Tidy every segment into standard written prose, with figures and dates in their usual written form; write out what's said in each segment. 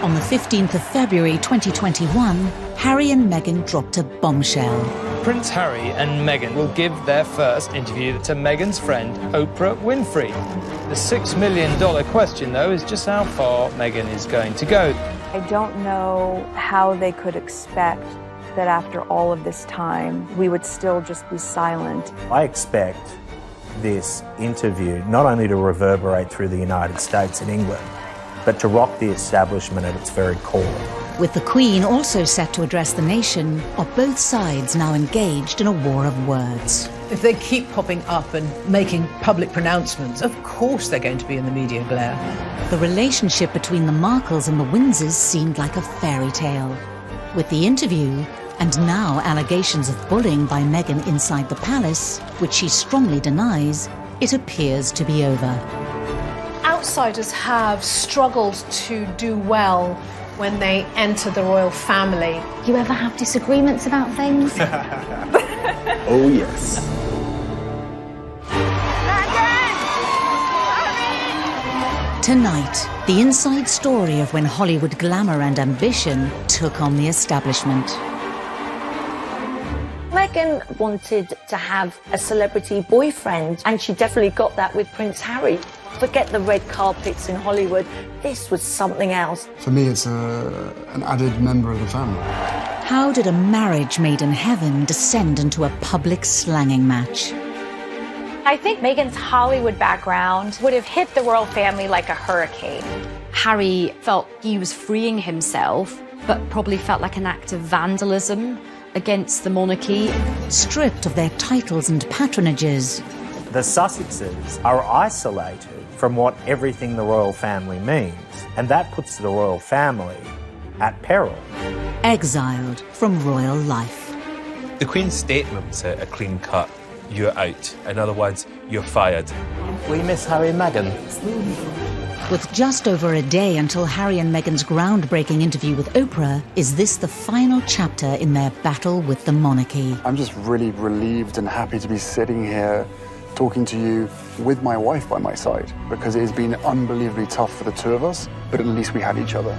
On the 15th of February 2021, Harry and Meghan dropped a bombshell. Prince Harry and Meghan will give their first interview to Meghan's friend Oprah Winfrey. The $6 million question, though, is just how far Meghan is going to go. I don't know how they could expect that after all of this time, we would still just be silent. I expect this interview not only to reverberate through the United States and England, but to rock the establishment at its very core. With the Queen also set to address the nation, are both sides now engaged in a war of words? If they keep popping up and making public pronouncements, of course they're going to be in the media glare. The relationship between the Markles and the Windsors seemed like a fairy tale. With the interview, and now allegations of bullying by Meghan inside the palace, which she strongly denies, it appears to be over. Outsiders have struggled to do well when they enter the royal family. You ever have disagreements about things? Oh, yes. Tonight, the inside story of when Hollywood glamour and ambition took on the establishment. Meghan wanted to have a celebrity boyfriend, and she definitely got that with Prince Harry. Forget the red carpets in Hollywood. This was something else. For me, it's an added member of the family. How did a marriage made in heaven descend into a public slanging match? I think Meghan's Hollywood background would have hit the royal family like a hurricane. Harry felt he was freeing himself, but probably felt like an act of vandalism against the monarchy. Stripped of their titles and patronages, The Sussexes are isolated from what everything the royal family means, and that puts the royal family at peril. exiled from royal life. The Queen's statement was a clean cut. You're out. In other words, you're fired. We miss Harry and Meghan. With just over a day until Harry and Meghan's groundbreaking interview with Oprah, is this the final chapter in their battle with the monarchy? I'm just really relieved and happy to be sitting here talking to you with my wife by my side, because it has been unbelievably tough for the two of us, but at least we had each other.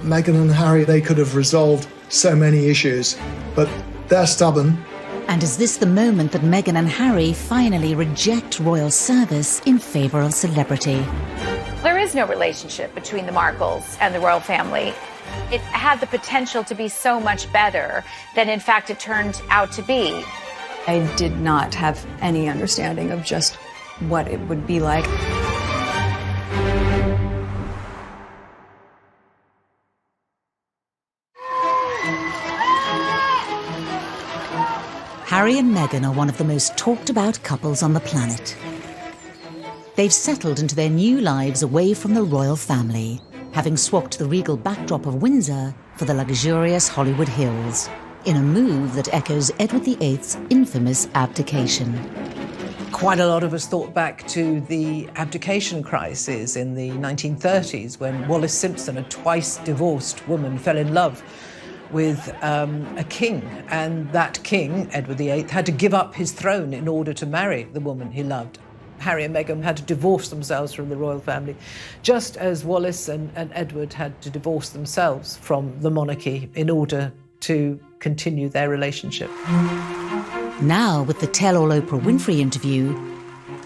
Meghan and Harry, they could have resolved so many issues, but they're stubborn. And is this the moment that Meghan and Harry finally reject royal service in favour of celebrity? There is no relationship between the Markles and the royal family. It had the potential to be so much better than, in fact, it turned out to be. I did not have any understanding of just what it would be like. Harry and Meghan are one of the most talked about couples on the planet. They've settled into their new lives away from the royal family, having swapped the regal backdrop of Windsor for the luxurious Hollywood Hills, in a move that echoes Edward VIII's infamous abdication. Quite a lot of us thought back to the abdication crisis in the 1930s when Wallis Simpson, a twice divorced woman, fell in love with a king, and that king, Edward VIII, had to give up his throne in order to marry the woman he loved. Harry and Meghan had to divorce themselves from the royal family, just as Wallis and Edward had to divorce themselves from the monarchy in order to continue their relationship. Now, with the tell-all Oprah Winfrey interview,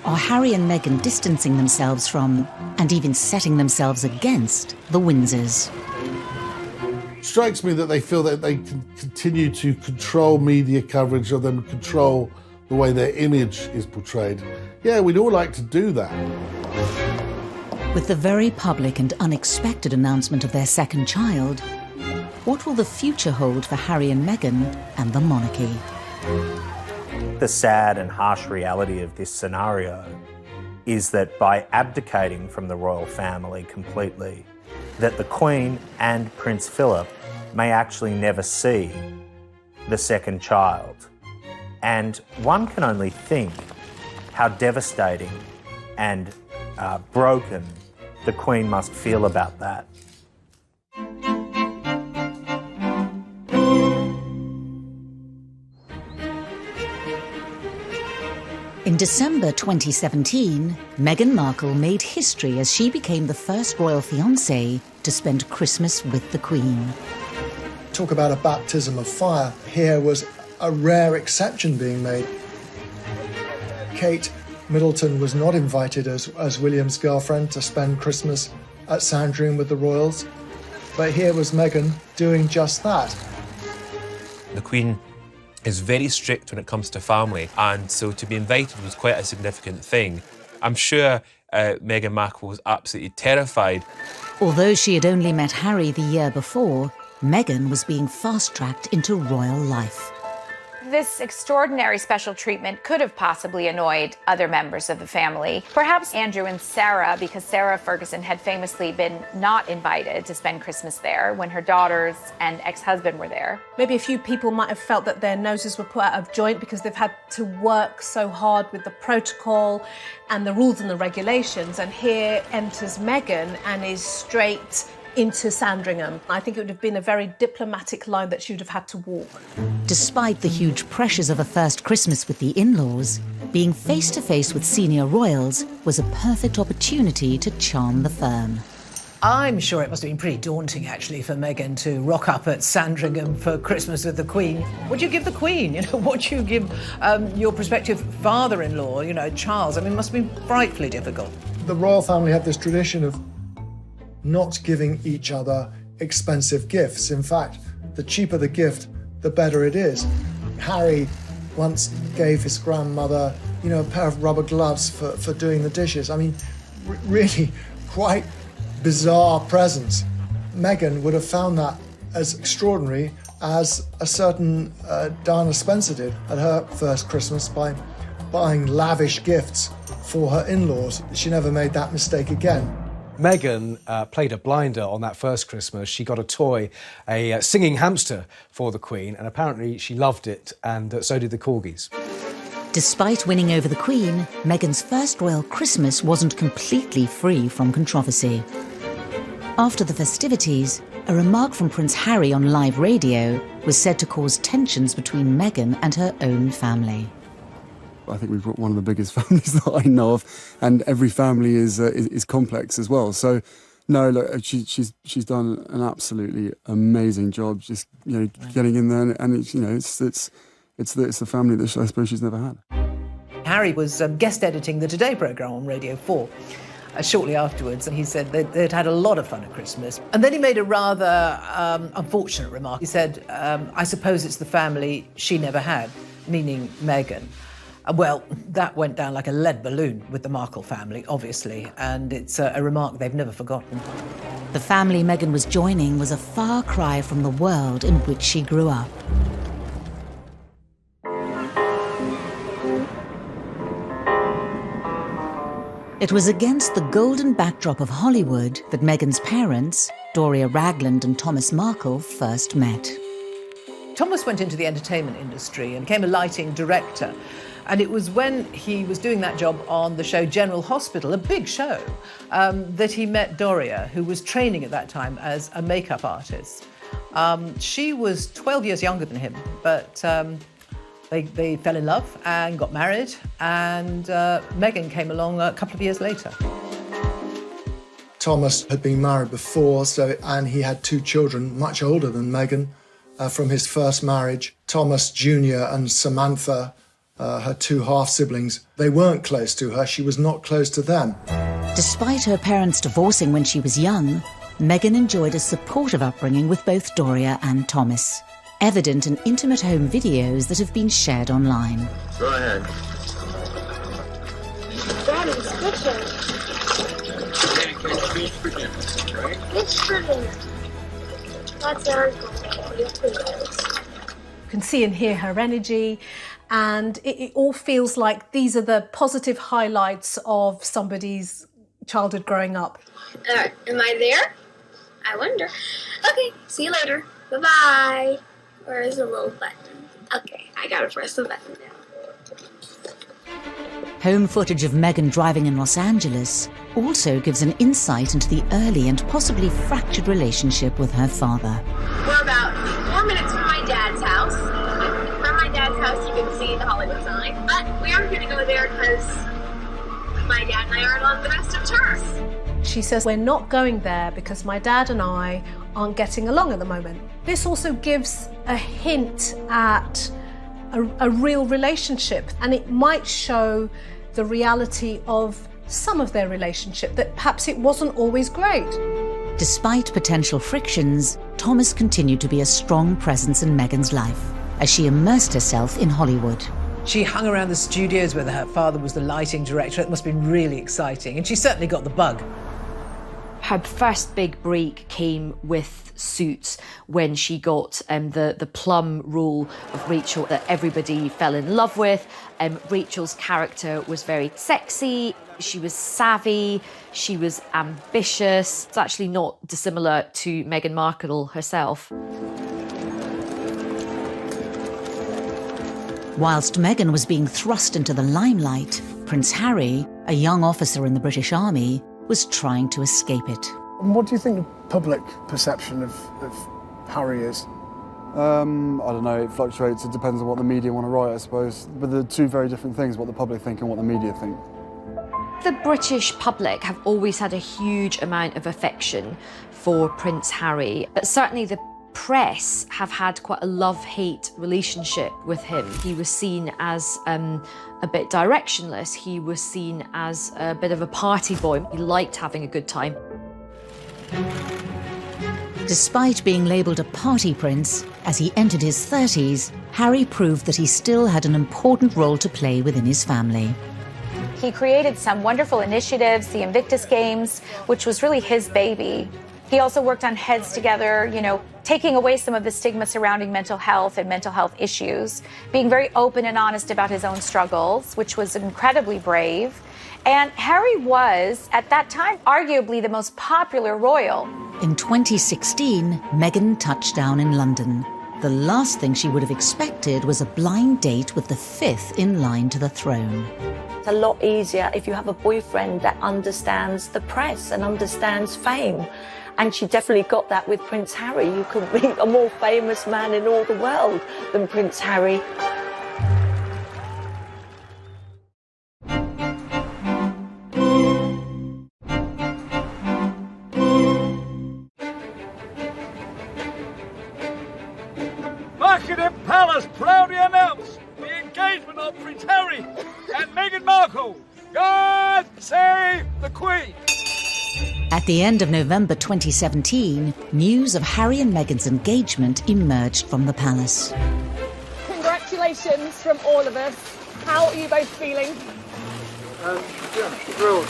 are Harry and Meghan distancing themselves from, and even setting themselves against, the Windsors? It strikes me that they feel that they can continue to control media coverage of them, control the way their image is portrayed. Yeah, we'd all like to do that. With the very public and unexpected announcement of their second child, what will the future hold for Harry and Meghan and the monarchy? The sad and harsh reality of this scenario is that by abdicating from the royal family completely, that the Queen and Prince Philip may actually never see the second child. And one can only think how devastating and broken the Queen must feel about that. In December 2017, Meghan Markle made history as she became the first royal fiancée to spend Christmas with the Queen. Talk about a baptism of fire. Here was a rare exception being made. Kate Middleton was not invited as William's girlfriend to spend Christmas at Sandringham with the royals, but here was Meghan doing just that. The Queen is very strict when it comes to family, and so to be invited was quite a significant thing. I'm sure Meghan Markle was absolutely terrified. Although she had only met Harry the year before, Meghan was being fast-tracked into royal life. This extraordinary special treatment could have possibly annoyed other members of the family. Perhaps Andrew and Sarah, because Sarah Ferguson had famously been not invited to spend Christmas there when her daughters and ex-husband were there. Maybe a few people might have felt that their noses were put out of joint because they've had to work so hard with the protocol and the rules and the regulations. And here enters Meghan and is straight into Sandringham. I think it would have been a very diplomatic line that she would have had to walk. Despite the huge pressures of a first Christmas with the in-laws, being face-to-face with senior royals was a perfect opportunity to charm the firm. I'm sure it must have been pretty daunting, actually, for Meghan to rock up at Sandringham for Christmas with the Queen. What do you give the Queen? You know, what do you give your prospective father-in-law, you know, Charles? I mean, it must have been frightfully difficult. The royal family had this tradition of not giving each other expensive gifts. In fact, the cheaper the gift, the better it is. Harry once gave his grandmother, you know, a pair of rubber gloves for doing the dishes. I mean, really quite bizarre presents. Meghan would have found that as extraordinary as a certain Diana Spencer did at her first Christmas by buying lavish gifts for her in-laws. She never made that mistake again. Meghan played a blinder on that first Christmas. She got a toy, a singing hamster for the Queen, and apparently she loved it, and so did the corgis. Despite winning over the Queen, Meghan's first royal Christmas wasn't completely free from controversy. After the festivities, a remark from Prince Harry on live radio was said to cause tensions between Meghan and her own family. I think we've got one of the biggest families that I know of, and every family is complex as well. So, no, look, she's done an absolutely amazing job, just getting in there, and it's the family that I suppose she's never had. Harry was guest editing the Today programme on Radio 4 shortly afterwards, and he said they'd had a lot of fun at Christmas. And then he made a rather unfortunate remark. He said, "I suppose it's the family she never had," meaning Meghan. Well, that went down like a lead balloon with the Markle family, obviously, and it's a remark they've never forgotten. The family Meghan was joining was a far cry from the world in which she grew up. It was against the golden backdrop of Hollywood that Meghan's parents, Doria Ragland and Thomas Markle, first met. Thomas went into the entertainment industry and became a lighting director. And it was when he was doing that job on the show General Hospital, a big show, that he met Doria, who was training at that time as a makeup artist. She was 12 years younger than him, but they fell in love and got married, and Meghan came along a couple of years later. Thomas had been married before, and he had 2 children, much older than Meghan, from his first marriage. Thomas Jr. and Samantha, her 2 half-siblings, they weren't close to her. She was not close to them. Despite her parents divorcing when she was young, Meghan enjoyed a supportive upbringing with both Doria and Thomas, evident in intimate home videos that have been shared online. Go ahead. Daddy's kitchen. It's for dinner. That's our goal. You can see and hear her energy, and it all feels like these are the positive highlights of somebody's childhood growing up. Am I there? I wonder. Okay, see you later. Bye-bye. Where is the little button? Okay, I gotta press the button now. Home footage of Meghan driving in Los Angeles also gives an insight into the early and possibly fractured relationship with her father. We're about 4 minutes from my dad's house. From my dad's house, you can see the Hollywood sign. But we aren't going to go there because my dad and I aren't on the best of terms. She says, we're not going there because my dad and I aren't getting along at the moment. This also gives a hint at a real relationship, and it might show the reality of some of their relationship, that perhaps it wasn't always great. Despite potential frictions, Thomas continued to be a strong presence in Meghan's life as she immersed herself in Hollywood. She hung around the studios where her father was the lighting director. It must have been really exciting, and she certainly got the bug. Her first big break came with Suits, when she got the plum role of Rachel that everybody fell in love with. Rachel's character was very sexy, she was savvy, she was ambitious. It's actually not dissimilar to Meghan Markle herself. Whilst Meghan was being thrust into the limelight, Prince Harry, a young officer in the British Army, was trying to escape it. And what do you think the public perception of Harry is? I don't know, it fluctuates. It depends on what the media want to write, I suppose. But they're two very different things, what the public think and what the media think. The British public have always had a huge amount of affection for Prince Harry, but certainly the press have had quite a love-hate relationship with him. He was seen as a bit directionless. He was seen as a bit of a party boy. He liked having a good time. Despite being labelled a party prince, as he entered his 30s, Harry proved that he still had an important role to play within his family. He created some wonderful initiatives, the Invictus Games, which was really his baby. He also worked on Heads Together, you know, taking away some of the stigma surrounding mental health and mental health issues, being very open and honest about his own struggles, which was incredibly brave. And Harry was, at that time, arguably the most popular royal. In 2016, Meghan touched down in London. The last thing she would have expected was a blind date with the 5th in line to the throne. It's a lot easier if you have a boyfriend that understands the press and understands fame. And she definitely got that with Prince Harry. You couldn't meet a more famous man in all the world than Prince Harry. Buckingham Palace proudly announce the engagement of Prince Harry and Meghan Markle. God save the Queen! At the end of November 2017, news of Harry and Meghan's engagement emerged from the palace. Congratulations from all of us. How are you both feeling? Yeah, thrilled.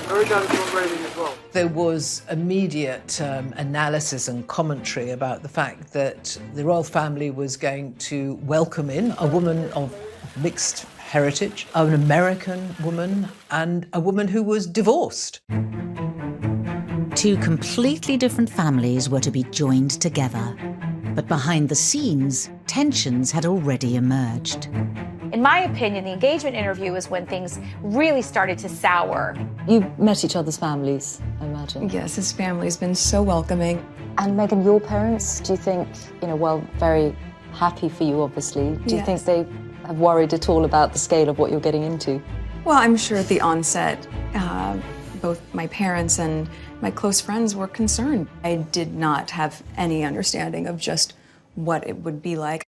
Very down to one rating as well. There was immediate analysis and commentary about the fact that the royal family was going to welcome in a woman of mixed heritage, an American woman, and a woman who was divorced. Two completely different families were to be joined together. But behind the scenes, tensions had already emerged. In my opinion, the engagement interview was when things really started to sour. You met each other's families, I imagine. Yes, his family's been so welcoming. And Meghan, your parents, do you think, well, very happy for you, obviously. Do you think they have worried at all about the scale of what you're getting into? Well, I'm sure at the onset, both my parents and my close friends were concerned. I did not have any understanding of just what it would be like.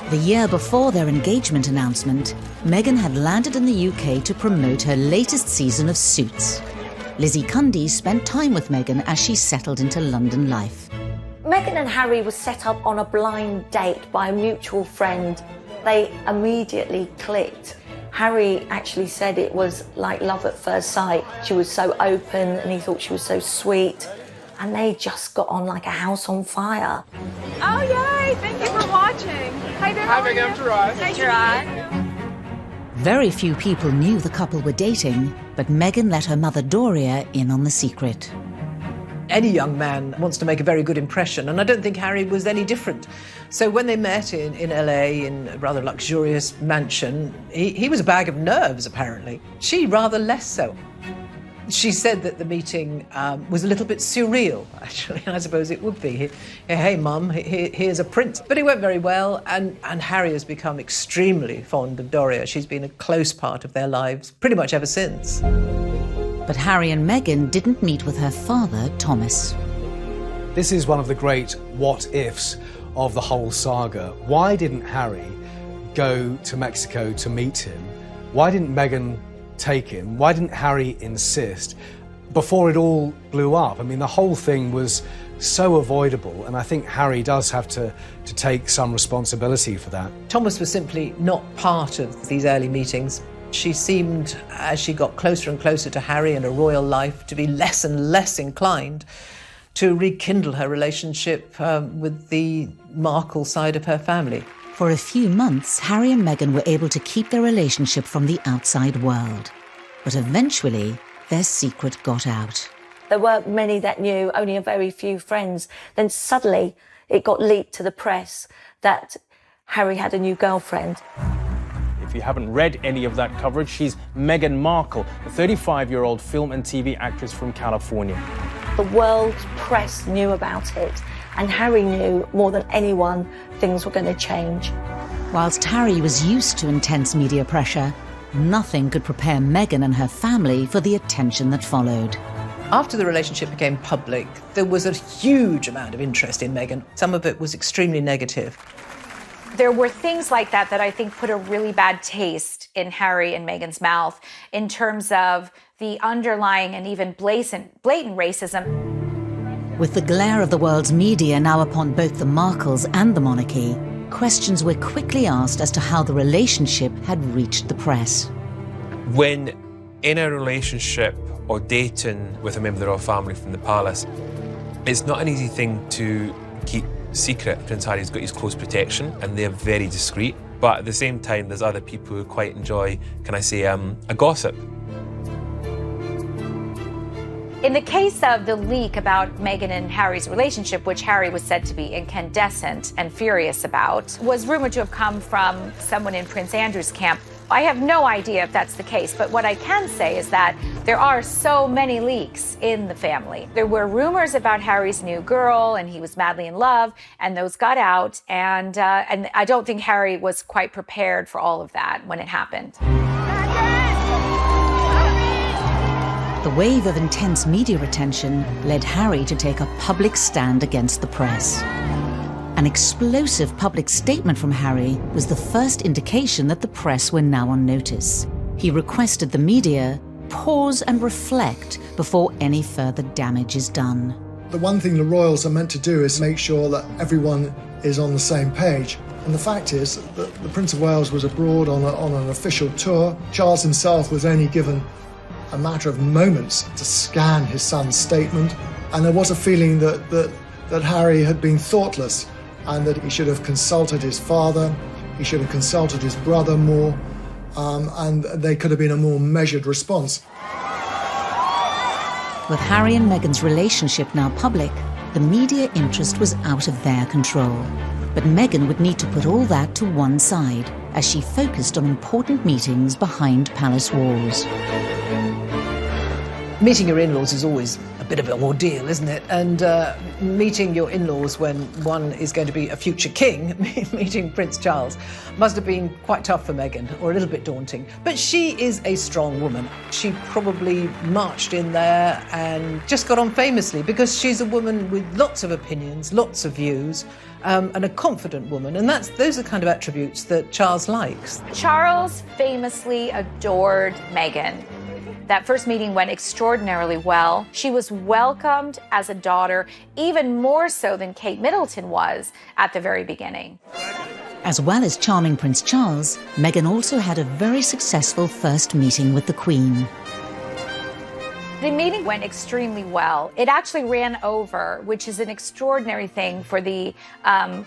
The year before their engagement announcement, Meghan had landed in the UK to promote her latest season of Suits. Lizzie Cundy spent time with Meghan as she settled into London life. Meghan and Harry were set up on a blind date by a mutual friend. They immediately clicked. Harry actually said it was like love at first sight. She was so open and he thought she was so sweet. And they just got on like a house on fire. Oh, yay! Thank you for watching. Hi there. Hi, Meghan. Hi, Gerard. Very few people knew the couple were dating, but Meghan let her mother Doria in on the secret. Any young man wants to make a very good impression, and I don't think Harry was any different. So when they met in LA in a rather luxurious mansion, he was a bag of nerves, apparently. She rather less so. She said that the meeting was a little bit surreal, actually. I suppose it would be. Hey, Mum, here's a prince. But it went very well, and Harry has become extremely fond of Doria. She's been a close part of their lives pretty much ever since. But Harry and Meghan didn't meet with her father, Thomas. This is one of the great what-ifs of the whole saga. Why didn't Harry go to Mexico to meet him? Why didn't Meghan take him? Why didn't Harry insist before it all blew up? I mean, the whole thing was so avoidable, and I think Harry does have to take some responsibility for that. Thomas was simply not part of these early meetings. She seemed, as she got closer and closer to Harry and a royal life, to be less and less inclined to rekindle her relationship with the Markle side of her family. For a few months, Harry and Meghan were able to keep their relationship from the outside world. But eventually, their secret got out. There weren't many that knew, only a very few friends. Then suddenly it got leaked to the press that Harry had a new girlfriend. If you haven't read any of that coverage, she's Meghan Markle, a 35-year-old film and TV actress from California. The world's press knew about it, and Harry knew more than anyone things were going to change. Whilst Harry was used to intense media pressure, nothing could prepare Meghan and her family for the attention that followed. After the relationship became public, there was a huge amount of interest in Meghan. Some of it was extremely negative. There were things like that I think put a really bad taste in Harry and Meghan's mouth in terms of the underlying and even blatant racism. With the glare of the world's media now upon both the Markles and the monarchy, questions were quickly asked as to how the relationship had reached the press. When in a relationship or dating with a member of the royal family from the palace, it's not an easy thing to keep secret. Prince Harry's got his close protection and they're very discreet, but at the same time there's other people who quite enjoy, can I say, a gossip. In the case of the leak about Meghan and Harry's relationship, which Harry was said to be incandescent and furious about, was rumored to have come from someone in Prince Andrew's camp. I have no idea if that's the case, but what I can say is that there are so many leaks in the family. There were rumors about Harry's new girl, and he was madly in love, and those got out, and I don't think Harry was quite prepared for all of that when it happened. The wave of intense media attention led Harry to take a public stand against the press. An explosive public statement from Harry was the first indication that the press were now on notice. He requested the media pause and reflect before any further damage is done. The one thing the royals are meant to do is make sure that everyone is on the same page. And the fact is that the Prince of Wales was abroad on an official tour. Charles himself was only given a matter of moments to scan his son's statement. And there was a feeling that Harry had been thoughtless and that he should have consulted his father, he should have consulted his brother more, and there could have been a more measured response. With Harry and Meghan's relationship now public, the media interest was out of their control. But Meghan would need to put all that to one side as she focused on important meetings behind palace walls. Meeting your in-laws is always a bit of an ordeal, isn't it? And meeting your in-laws when one is going to be a future king, meeting Prince Charles, must have been quite tough for Meghan, or a little bit daunting. But she is a strong woman. She probably marched in there and just got on famously because she's a woman with lots of opinions, lots of views, and a confident woman. And those are the kind of attributes that Charles likes. Charles famously adored Meghan. That first meeting went extraordinarily well. She was welcomed as a daughter, even more so than Kate Middleton was at the very beginning. As well as charming Prince Charles, Meghan also had a very successful first meeting with the Queen. The meeting went extremely well. It actually ran over, which is an extraordinary thing for the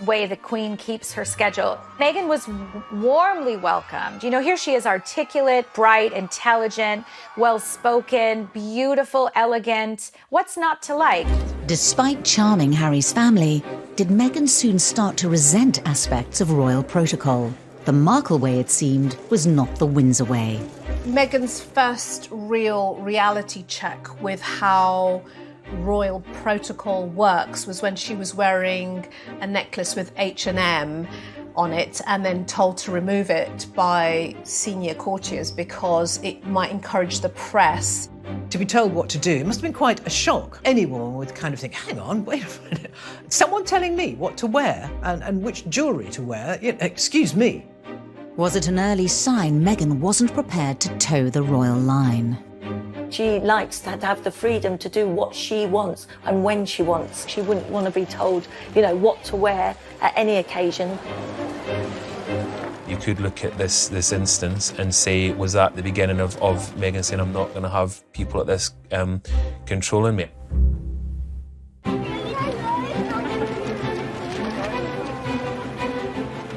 way the Queen keeps her schedule. Meghan was warmly welcomed. You know, here she is, articulate, bright, intelligent, well-spoken, beautiful, elegant. What's not to like? Despite charming Harry's family, did Meghan soon start to resent aspects of royal protocol? The Markle way, it seemed, was not the Windsor way. Meghan's first real reality check with how royal protocol works was when she was wearing a necklace with H&M on it and then told to remove it by senior courtiers because it might encourage the press. To be told what to do, it must have been quite a shock. Any woman would kind of think, hang on, wait a minute, someone telling me what to wear and which jewellery to wear, excuse me. Was it an early sign Meghan wasn't prepared to toe the royal line? She likes to have the freedom to do what she wants and when she wants. She wouldn't want to be told, what to wear at any occasion. You could look at this instance and say, was that the beginning of Meghan saying, I'm not going to have people like this controlling me?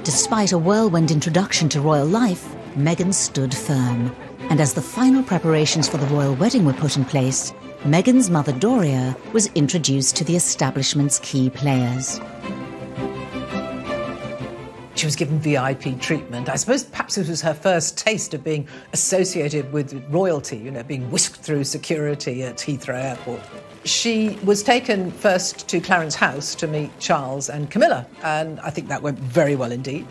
Despite a whirlwind introduction to royal life, Meghan stood firm. And as the final preparations for the royal wedding were put in place, Meghan's mother Doria was introduced to the establishment's key players. She was given VIP treatment. I suppose perhaps it was her first taste of being associated with royalty, being whisked through security at Heathrow Airport. She was taken first to Clarence House to meet Charles and Camilla, and I think that went very well indeed.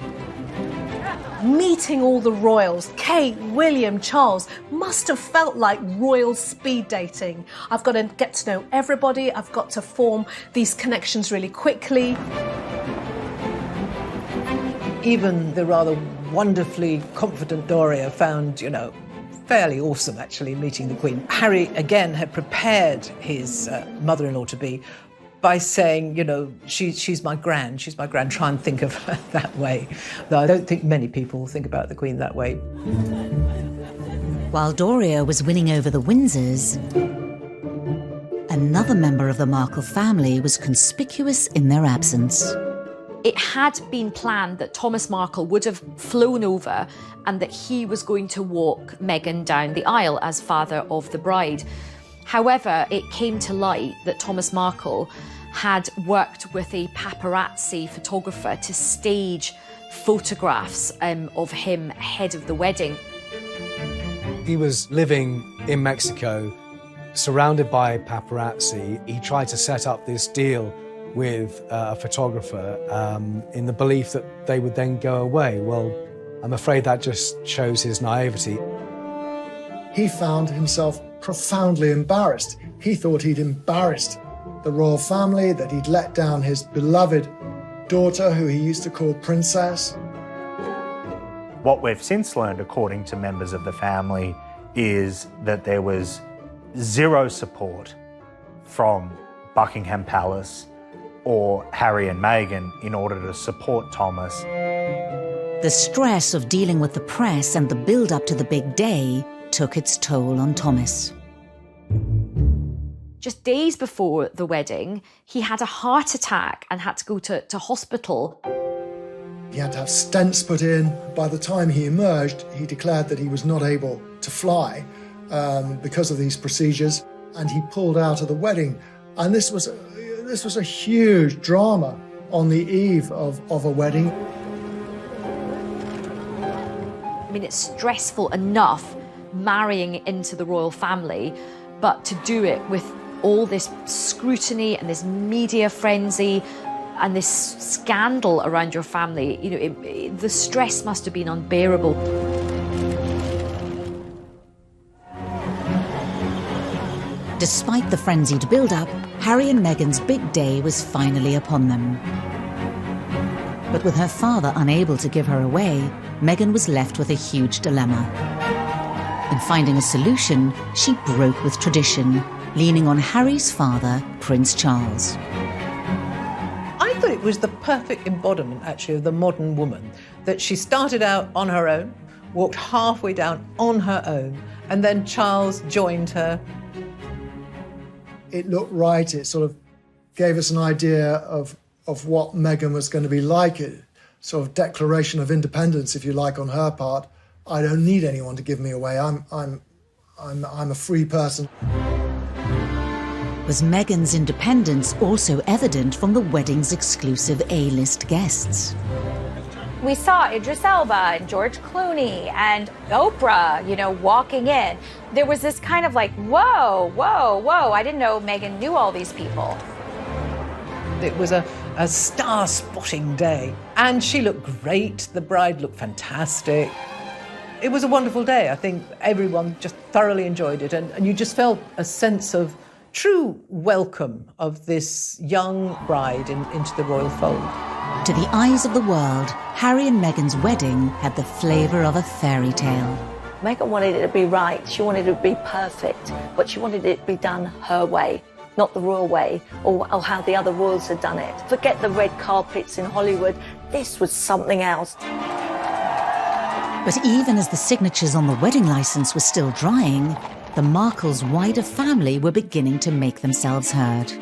Meeting all the royals, Kate, William, Charles, must have felt like royal speed dating. I've got to get to know everybody, I've got to form these connections really quickly. Even the rather wonderfully confident Doria found, fairly awesome, actually, meeting the Queen. Harry, again, had prepared his mother-in-law-to-be by saying, she's my gran, try and think of her that way. Though I don't think many people think about the Queen that way. While Doria was winning over the Windsors, another member of the Markle family was conspicuous in their absence. It had been planned that Thomas Markle would have flown over and that he was going to walk Meghan down the aisle as father of the bride. However, it came to light that Thomas Markle had worked with a paparazzi photographer to stage photographs of him ahead of the wedding. He was living in Mexico, surrounded by paparazzi. He tried to set up this deal with a photographer in the belief that they would then go away. Well, I'm afraid that just shows his naivety. He found himself profoundly embarrassed. He thought he'd embarrassed the royal family, that he'd let down his beloved daughter, who he used to call Princess. What we've since learned, according to members of the family, is that there was zero support from Buckingham Palace or Harry and Meghan in order to support Thomas. The stress of dealing with the press and the build-up to the big day took its toll on Thomas. Just days before the wedding, he had a heart attack and had to go to hospital. He had to have stents put in. By the time he emerged, he declared that he was not able to fly because of these procedures, and he pulled out of the wedding. And this was a huge drama on the eve of a wedding. I mean, it's stressful enough marrying into the royal family, but to do it with all this scrutiny and this media frenzy and this scandal around your family, the stress must have been unbearable. Despite the frenzied build-up, Harry and Meghan's big day was finally upon them. But with her father unable to give her away, Meghan was left with a huge dilemma. In finding a solution, she broke with tradition, leaning on Harry's father, Prince Charles. I thought it was the perfect embodiment, actually, of the modern woman, that she started out on her own, walked halfway down on her own, and then Charles joined her. It looked right. It sort of gave us an idea of what Meghan was going to be like, a sort of declaration of independence, if you like, on her part. I don't need anyone to give me away. I'm a free person. Was Meghan's independence also evident from the wedding's exclusive A-list guests? We saw Idris Elba and George Clooney and Oprah, you know, walking in. There was this kind of like, whoa, whoa, whoa. I didn't know Meghan knew all these people. It was a star-spotting day, and she looked great. The bride looked fantastic. It was a wonderful day. I think everyone just thoroughly enjoyed it, and you just felt a sense of true welcome of this young bride into the royal fold. To the eyes of the world, Harry and Meghan's wedding had the flavour of a fairy tale. Meghan wanted it to be right. She wanted it to be perfect, but she wanted it to be done her way, not the royal way, or how the other royals had done it. Forget the red carpets in Hollywood. This was something else. But even as the signatures on the wedding licence were still drying, the Markles' wider family were beginning to make themselves heard.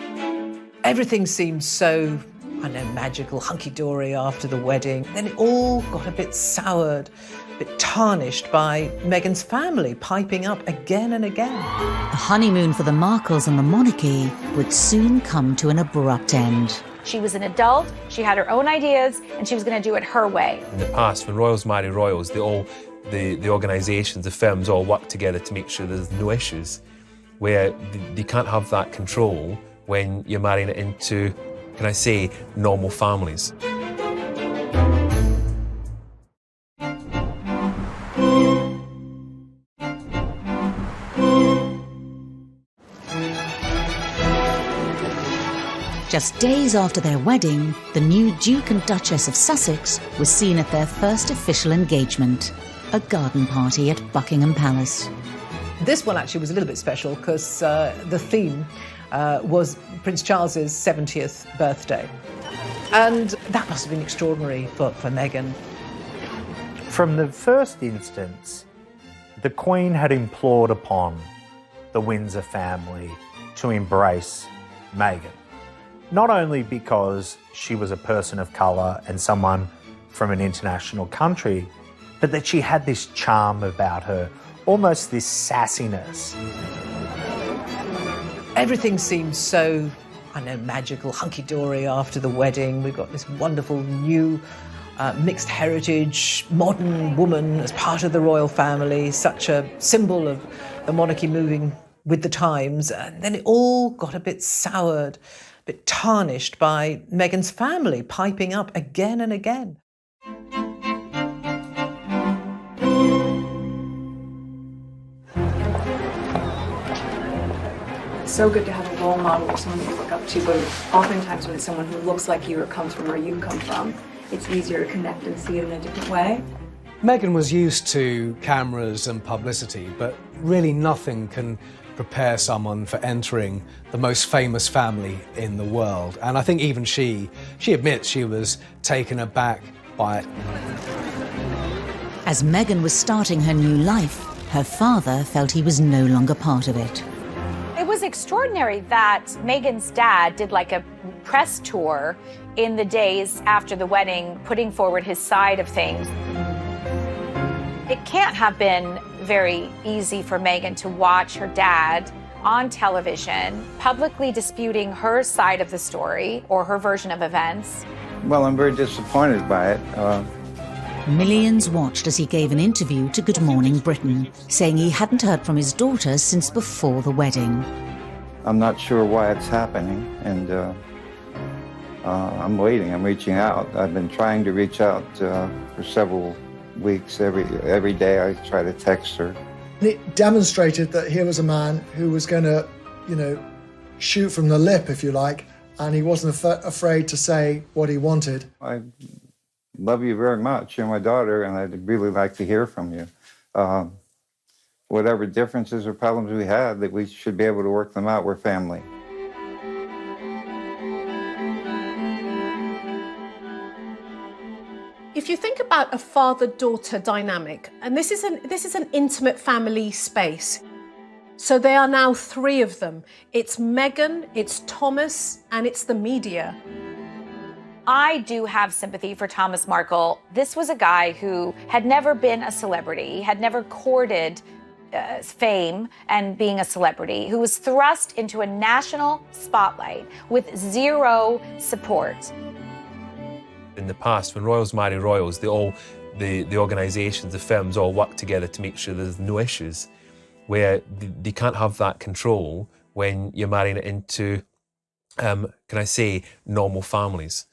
Everything seemed so, I don't know, magical, hunky-dory after the wedding. Then it all got a bit soured, a bit tarnished by Meghan's family piping up again and again. The honeymoon for the Markles and the monarchy would soon come to an abrupt end. She was an adult, she had her own ideas, and she was going to do it her way. In the past, when royals marry royals, the organisations, the firms all work together to make sure there's no issues, where you can't have that control when you're marrying it into, can I say, normal families. Just days after their wedding, the new Duke and Duchess of Sussex was seen at their first official engagement, a garden party at Buckingham Palace. This one actually was a little bit special because the theme was Prince Charles's 70th birthday. And that must have been extraordinary for Meghan. From the first instance, the Queen had implored upon the Windsor family to embrace Meghan. Not only because she was a person of colour and someone from an international country, but that she had this charm about her, almost this sassiness. Everything seemed so, I don't know, magical, hunky-dory after the wedding. We've got this wonderful new mixed heritage, modern woman as part of the royal family, such a symbol of the monarchy moving with the times. And then it all got a bit soured, a bit tarnished by Meghan's family piping up again and again. It's so good to have a role model or someone you look up to, but oftentimes when it's someone who looks like you or comes from where you come from, it's easier to connect and see it in a different way. Meghan was used to cameras and publicity, but really nothing can prepare someone for entering the most famous family in the world. And I think even she admits she was taken aback by it. As Meghan was starting her new life, her father felt he was no longer part of it. It was extraordinary that Meghan's dad did like a press tour in the days after the wedding, putting forward his side of things. It can't have been very easy for Meghan to watch her dad on television, publicly disputing her side of the story or her version of events. Well, I'm very disappointed by it. Millions watched as he gave an interview to Good Morning Britain, saying he hadn't heard from his daughter since before the wedding. I'm not sure why it's happening, and I'm waiting. I'm reaching out. I've been trying to reach out for several weeks. Every day I try to text her. It demonstrated that here was a man who was going to, shoot from the lip, if you like, and he wasn't afraid to say what he wanted. I love you very much. You're my daughter, and I'd really like to hear from you. Whatever differences or problems we have, that we should be able to work them out. We're family. If you think about a father-daughter dynamic, and this is an intimate family space. So there are now three of them. It's Meghan, it's Thomas, and it's the media. I do have sympathy for Thomas Markle. This was a guy who had never been a celebrity, had never courted fame and being a celebrity, who was thrust into a national spotlight with zero support. In the past, when royals marry royals, the organisations, the firms all work together to make sure there's no issues, where they can't have that control when you're marrying it into, can I say, normal families.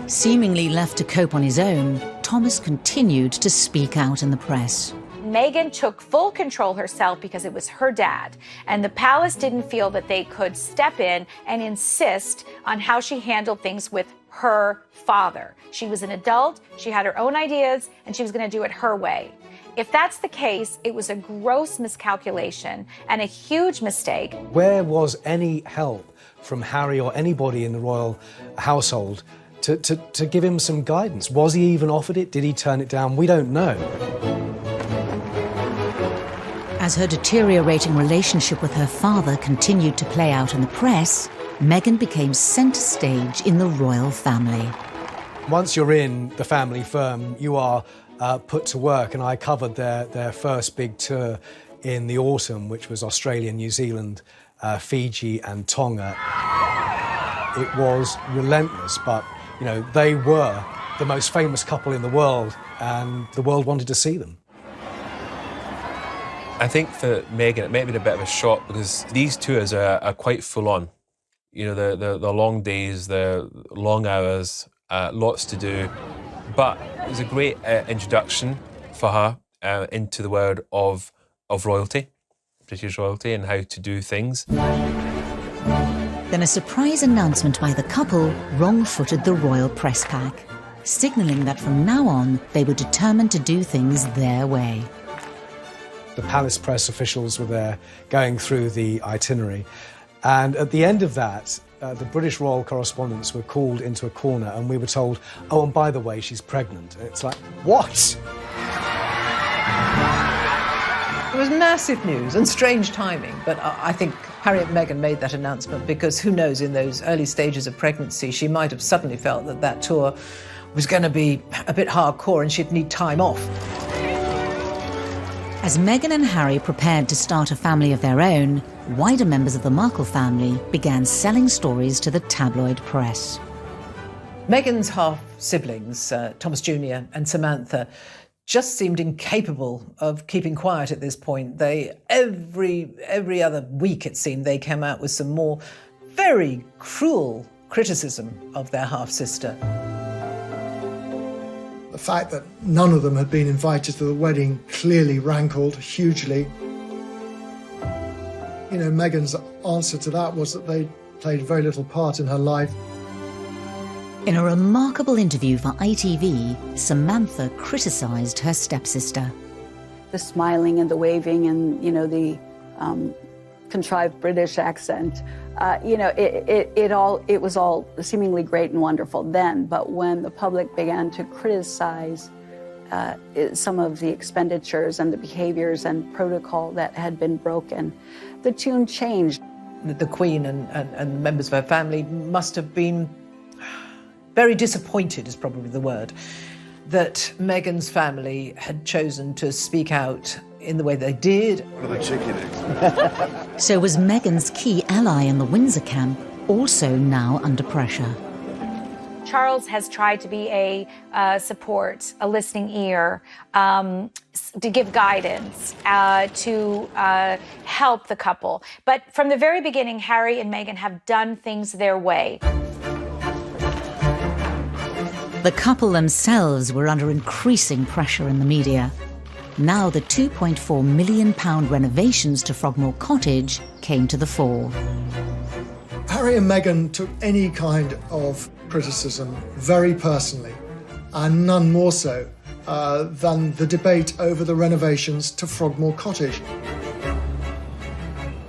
Seemingly left to cope on his own, Thomas continued to speak out in the press. Meghan took full control herself because it was her dad, and the palace didn't feel that they could step in and insist on how she handled things with her father. She was an adult, she had her own ideas, and she was going to do it her way. If that's the case, it was a gross miscalculation and a huge mistake. Where was any help from Harry or anybody in the royal household to give him some guidance? Was he even offered it? Did he turn it down? We don't know. As her deteriorating relationship with her father continued to play out in the press, Meghan became centre stage in the royal family. Once you're in the family firm, you are put to work, and I covered their first big tour in the autumn, which was Australia, New Zealand, Fiji and Tonga. It was relentless, but you know, they were the most famous couple in the world, and the world wanted to see them. I think for Meghan, it may have been a bit of a shock because these tours are quite full on. You know, the long days, the long hours, lots to do. But it was a great introduction for her into the world of royalty, British royalty, and how to do things. Then a surprise announcement by the couple wrong-footed the royal press pack, signalling that from now on they were determined to do things their way. The palace press officials were there going through the itinerary. And at the end of that, the British royal correspondents were called into a corner and we were told, oh, and by the way, she's pregnant. And it's like, what? It was massive news and strange timing, but I think Harry and Meghan made that announcement because who knows, in those early stages of pregnancy, she might have suddenly felt that that tour was going to be a bit hardcore and she'd need time off. As Meghan and Harry prepared to start a family of their own, wider members of the Markle family began selling stories to the tabloid press. Meghan's half-siblings, Thomas Jr. and Samantha, just seemed incapable of keeping quiet at this point. They, every other week it seemed, they came out with some more very cruel criticism of their half-sister. The fact that none of them had been invited to the wedding clearly rankled hugely. You know, Meghan's answer to that was that they played very little part in her life. In a remarkable interview for ITV, Samantha criticised her stepsister. The smiling and the waving and, you know, the contrived British accent, you know, it was all seemingly great and wonderful then, but when the public began to criticize some of the expenditures and the behaviors and protocol that had been broken, the tune changed. The Queen and members of her family must have been very disappointed, is probably the word, that Meghan's family had chosen to speak out in the way they did. What are the chicken eggs? So was Meghan's key ally in the Windsor camp also now under pressure? Charles has tried to be a support, a listening ear, to give guidance, to help the couple. But from the very beginning, Harry and Meghan have done things their way. The couple themselves were under increasing pressure in the media. Now the £2.4 million renovations to Frogmore Cottage came to the fore. Harry and Meghan took any kind of criticism very personally, and none more so than the debate over the renovations to Frogmore Cottage.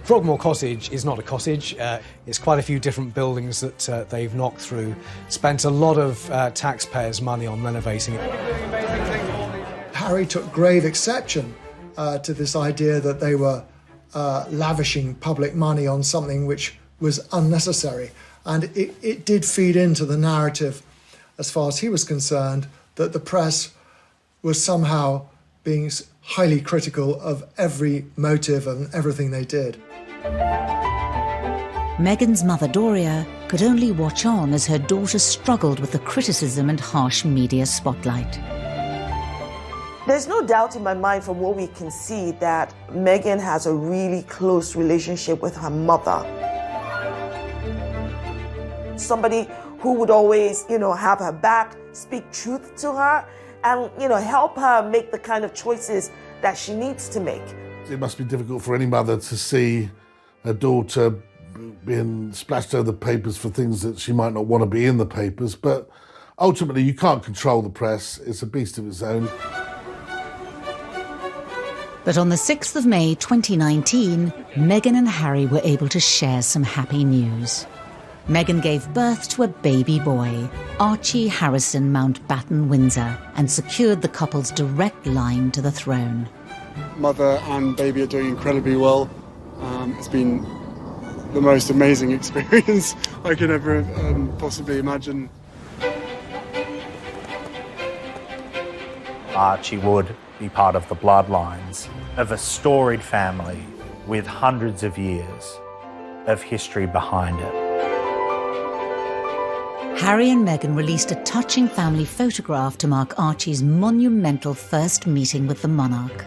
Frogmore Cottage is not a cottage. It's quite a few different buildings that they've knocked through. Spent a lot of taxpayers' money on renovating it. Harry took grave exception to this idea that they were lavishing public money on something which was unnecessary. And it did feed into the narrative, as far as he was concerned, that the press was somehow being highly critical of every motive and everything they did. Meghan's mother Doria could only watch on as her daughter struggled with the criticism and harsh media spotlight. There's no doubt in my mind from what we can see that Meghan has a really close relationship with her mother. Somebody who would always, have her back, speak truth to her, and, help her make the kind of choices that she needs to make. It must be difficult for any mother to see her daughter being splashed over the papers for things that she might not want to be in the papers, but ultimately you can't control the press. It's a beast of its own. But on the 6th of May 2019, Meghan and Harry were able to share some happy news. Meghan gave birth to a baby boy, Archie Harrison Mountbatten Windsor, and secured the couple's direct line to the throne. Mother and baby are doing incredibly well. It's been the most amazing experience I could ever possibly imagine. Archie would be part of the bloodlines of a storied family with hundreds of years of history behind it. Harry and Meghan released a touching family photograph to mark Archie's monumental first meeting with the monarch.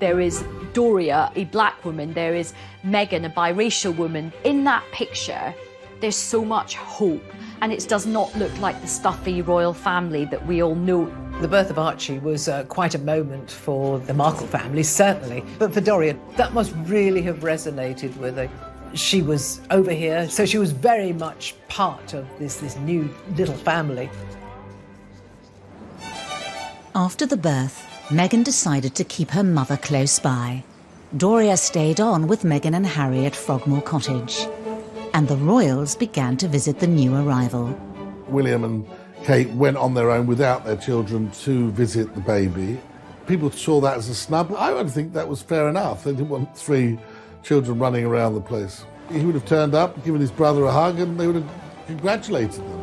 There is Doria, a black woman. There is Meghan, a biracial woman. In that picture, there's so much hope, and it does not look like the stuffy royal family that we all know. The birth of Archie was quite a moment for the Markle family, certainly. But for Doria, that must really have resonated with her. She was over here, so she was very much part of this new little family. After the birth, Meghan decided to keep her mother close by. Doria stayed on with Meghan and Harry at Frogmore Cottage, and the royals began to visit the new arrival. William and Kate went on their own without their children to visit the baby. People saw that as a snub. I don't think that was fair enough. They didn't want 3 children running around the place. He would have turned up, given his brother a hug, and they would have congratulated them.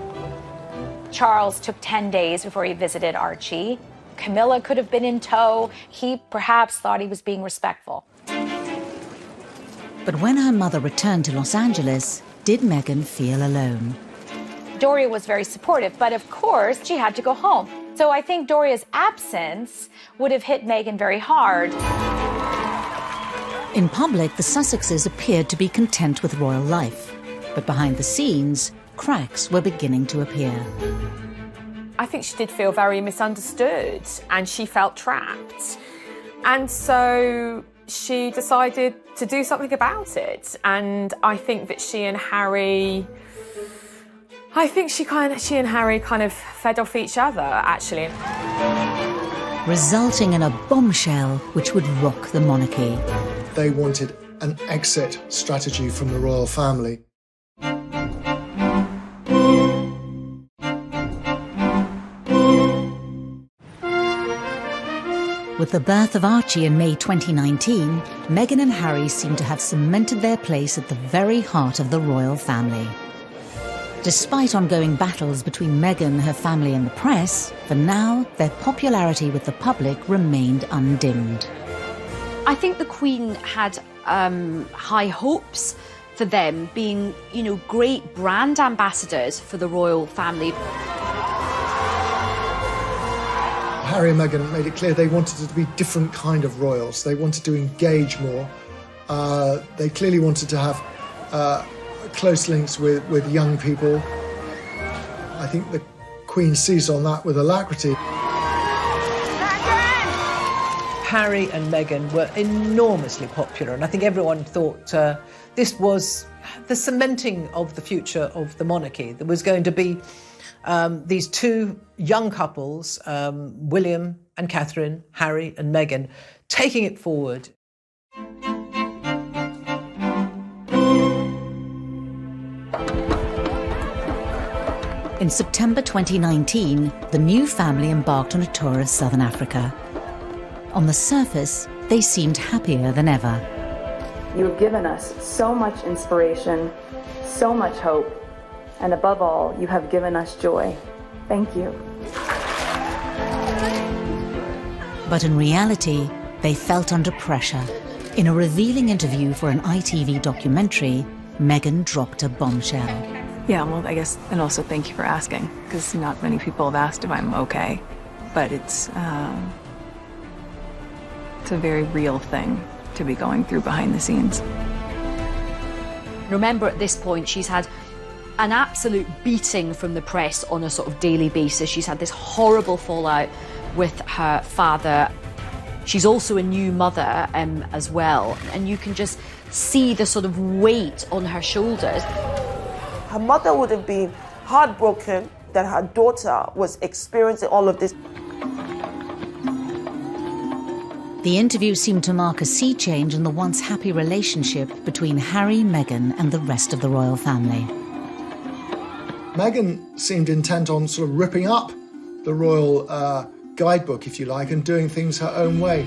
Charles took 10 days before he visited Archie. Camilla could have been in tow. He perhaps thought he was being respectful. But when her mother returned to Los Angeles, did Meghan feel alone? Doria was very supportive, but of course she had to go home. So I think Doria's absence would have hit Meghan very hard. In public, the Sussexes appeared to be content with royal life, but behind the scenes, cracks were beginning to appear. I think she did feel very misunderstood and she felt trapped. And so she decided to do something about it. And I think that she and Harry kind of fed off each other, actually. Resulting in a bombshell which would rock the monarchy. They wanted an exit strategy from the royal family. With the birth of Archie in May 2019, Meghan and Harry seem to have cemented their place at the very heart of the royal family. Despite ongoing battles between Meghan, her family and the press, for now, their popularity with the public remained undimmed. I think the Queen had high hopes for them being, great brand ambassadors for the royal family. Harry and Meghan made it clear they wanted to be different kind of royals. They wanted to engage more. They clearly wanted to have close links with young people. I think the Queen seized on that with alacrity. Harry and Meghan were enormously popular, and I think everyone thought this was the cementing of the future of the monarchy. There was going to be these 2 young couples, William and Catherine, Harry and Meghan, taking it forward. In September 2019, the new family embarked on a tour of Southern Africa. On the surface, they seemed happier than ever. You have given us so much inspiration, so much hope, and above all, you have given us joy. Thank you. But in reality, they felt under pressure. In a revealing interview for an ITV documentary, Meghan dropped a bombshell. Yeah, well, I guess, and also thank you for asking, because not many people have asked if I'm okay, but it's a very real thing to be going through behind the scenes. Remember, at this point, she's had an absolute beating from the press on a sort of daily basis. She's had this horrible fallout with her father. She's also a new mother as well, and you can just see the sort of weight on her shoulders. Her mother would have been heartbroken that her daughter was experiencing all of this. The interview seemed to mark a sea change in the once happy relationship between Harry, Meghan and the rest of the royal family. Meghan seemed intent on sort of ripping up the royal guidebook, if you like, and doing things her own way.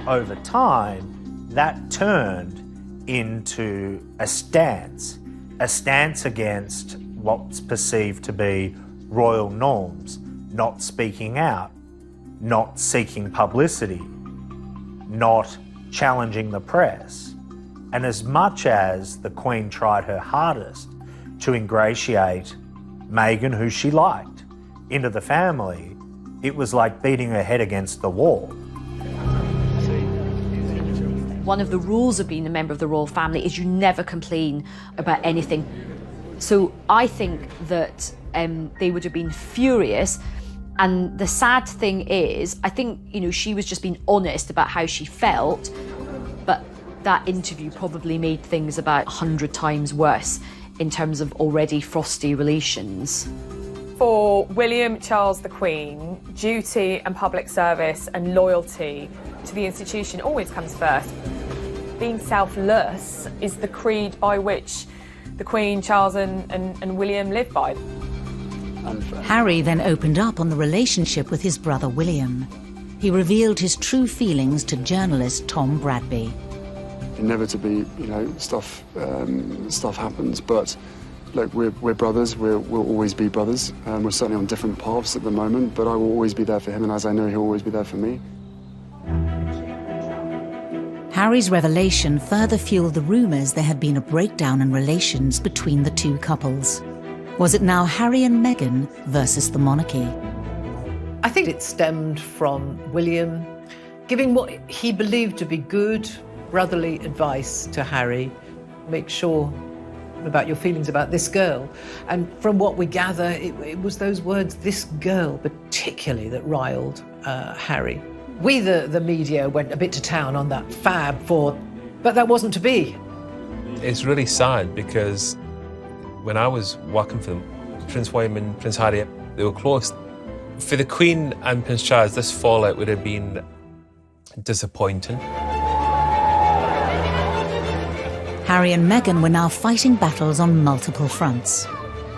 Over time, that turned into a stance against what's perceived to be royal norms, not speaking out, not seeking publicity, not challenging the press. And as much as the Queen tried her hardest to ingratiate Meghan, who she liked, into the family, it was like beating her head against the wall. One of the rules of being a member of the royal family is you never complain about anything. So I think that they would have been furious. And the sad thing is, I think, you know, she was just being honest about how she felt, but that interview probably made things about 100 times worse in terms of already frosty relations. For William, Charles, the Queen, duty and public service and loyalty to the institution always comes first. Being selfless is the creed by which the Queen, Charles and William live by. Harry then opened up on the relationship with his brother William. He revealed his true feelings to journalist Tom Bradby. Inevitably, you know, stuff happens, but look, we're brothers. We'll always be brothers. We're certainly on different paths at the moment, but I will always be there for him, and as I know, he'll always be there for me. Harry's revelation further fueled the rumours there had been a breakdown in relations between the two couples. Was it now Harry and Meghan versus the monarchy? I think it stemmed from William giving what he believed to be good, brotherly advice to Harry. Make sure about your feelings about this girl. And from what we gather, it was those words, this girl particularly, that riled Harry. We, the media, went a bit to town on that fab but that wasn't to be. It's really sad because when I was working for them, Prince William and Prince Harry, they were close. For the Queen and Prince Charles, this fallout would have been disappointing. Harry and Meghan were now fighting battles on multiple fronts.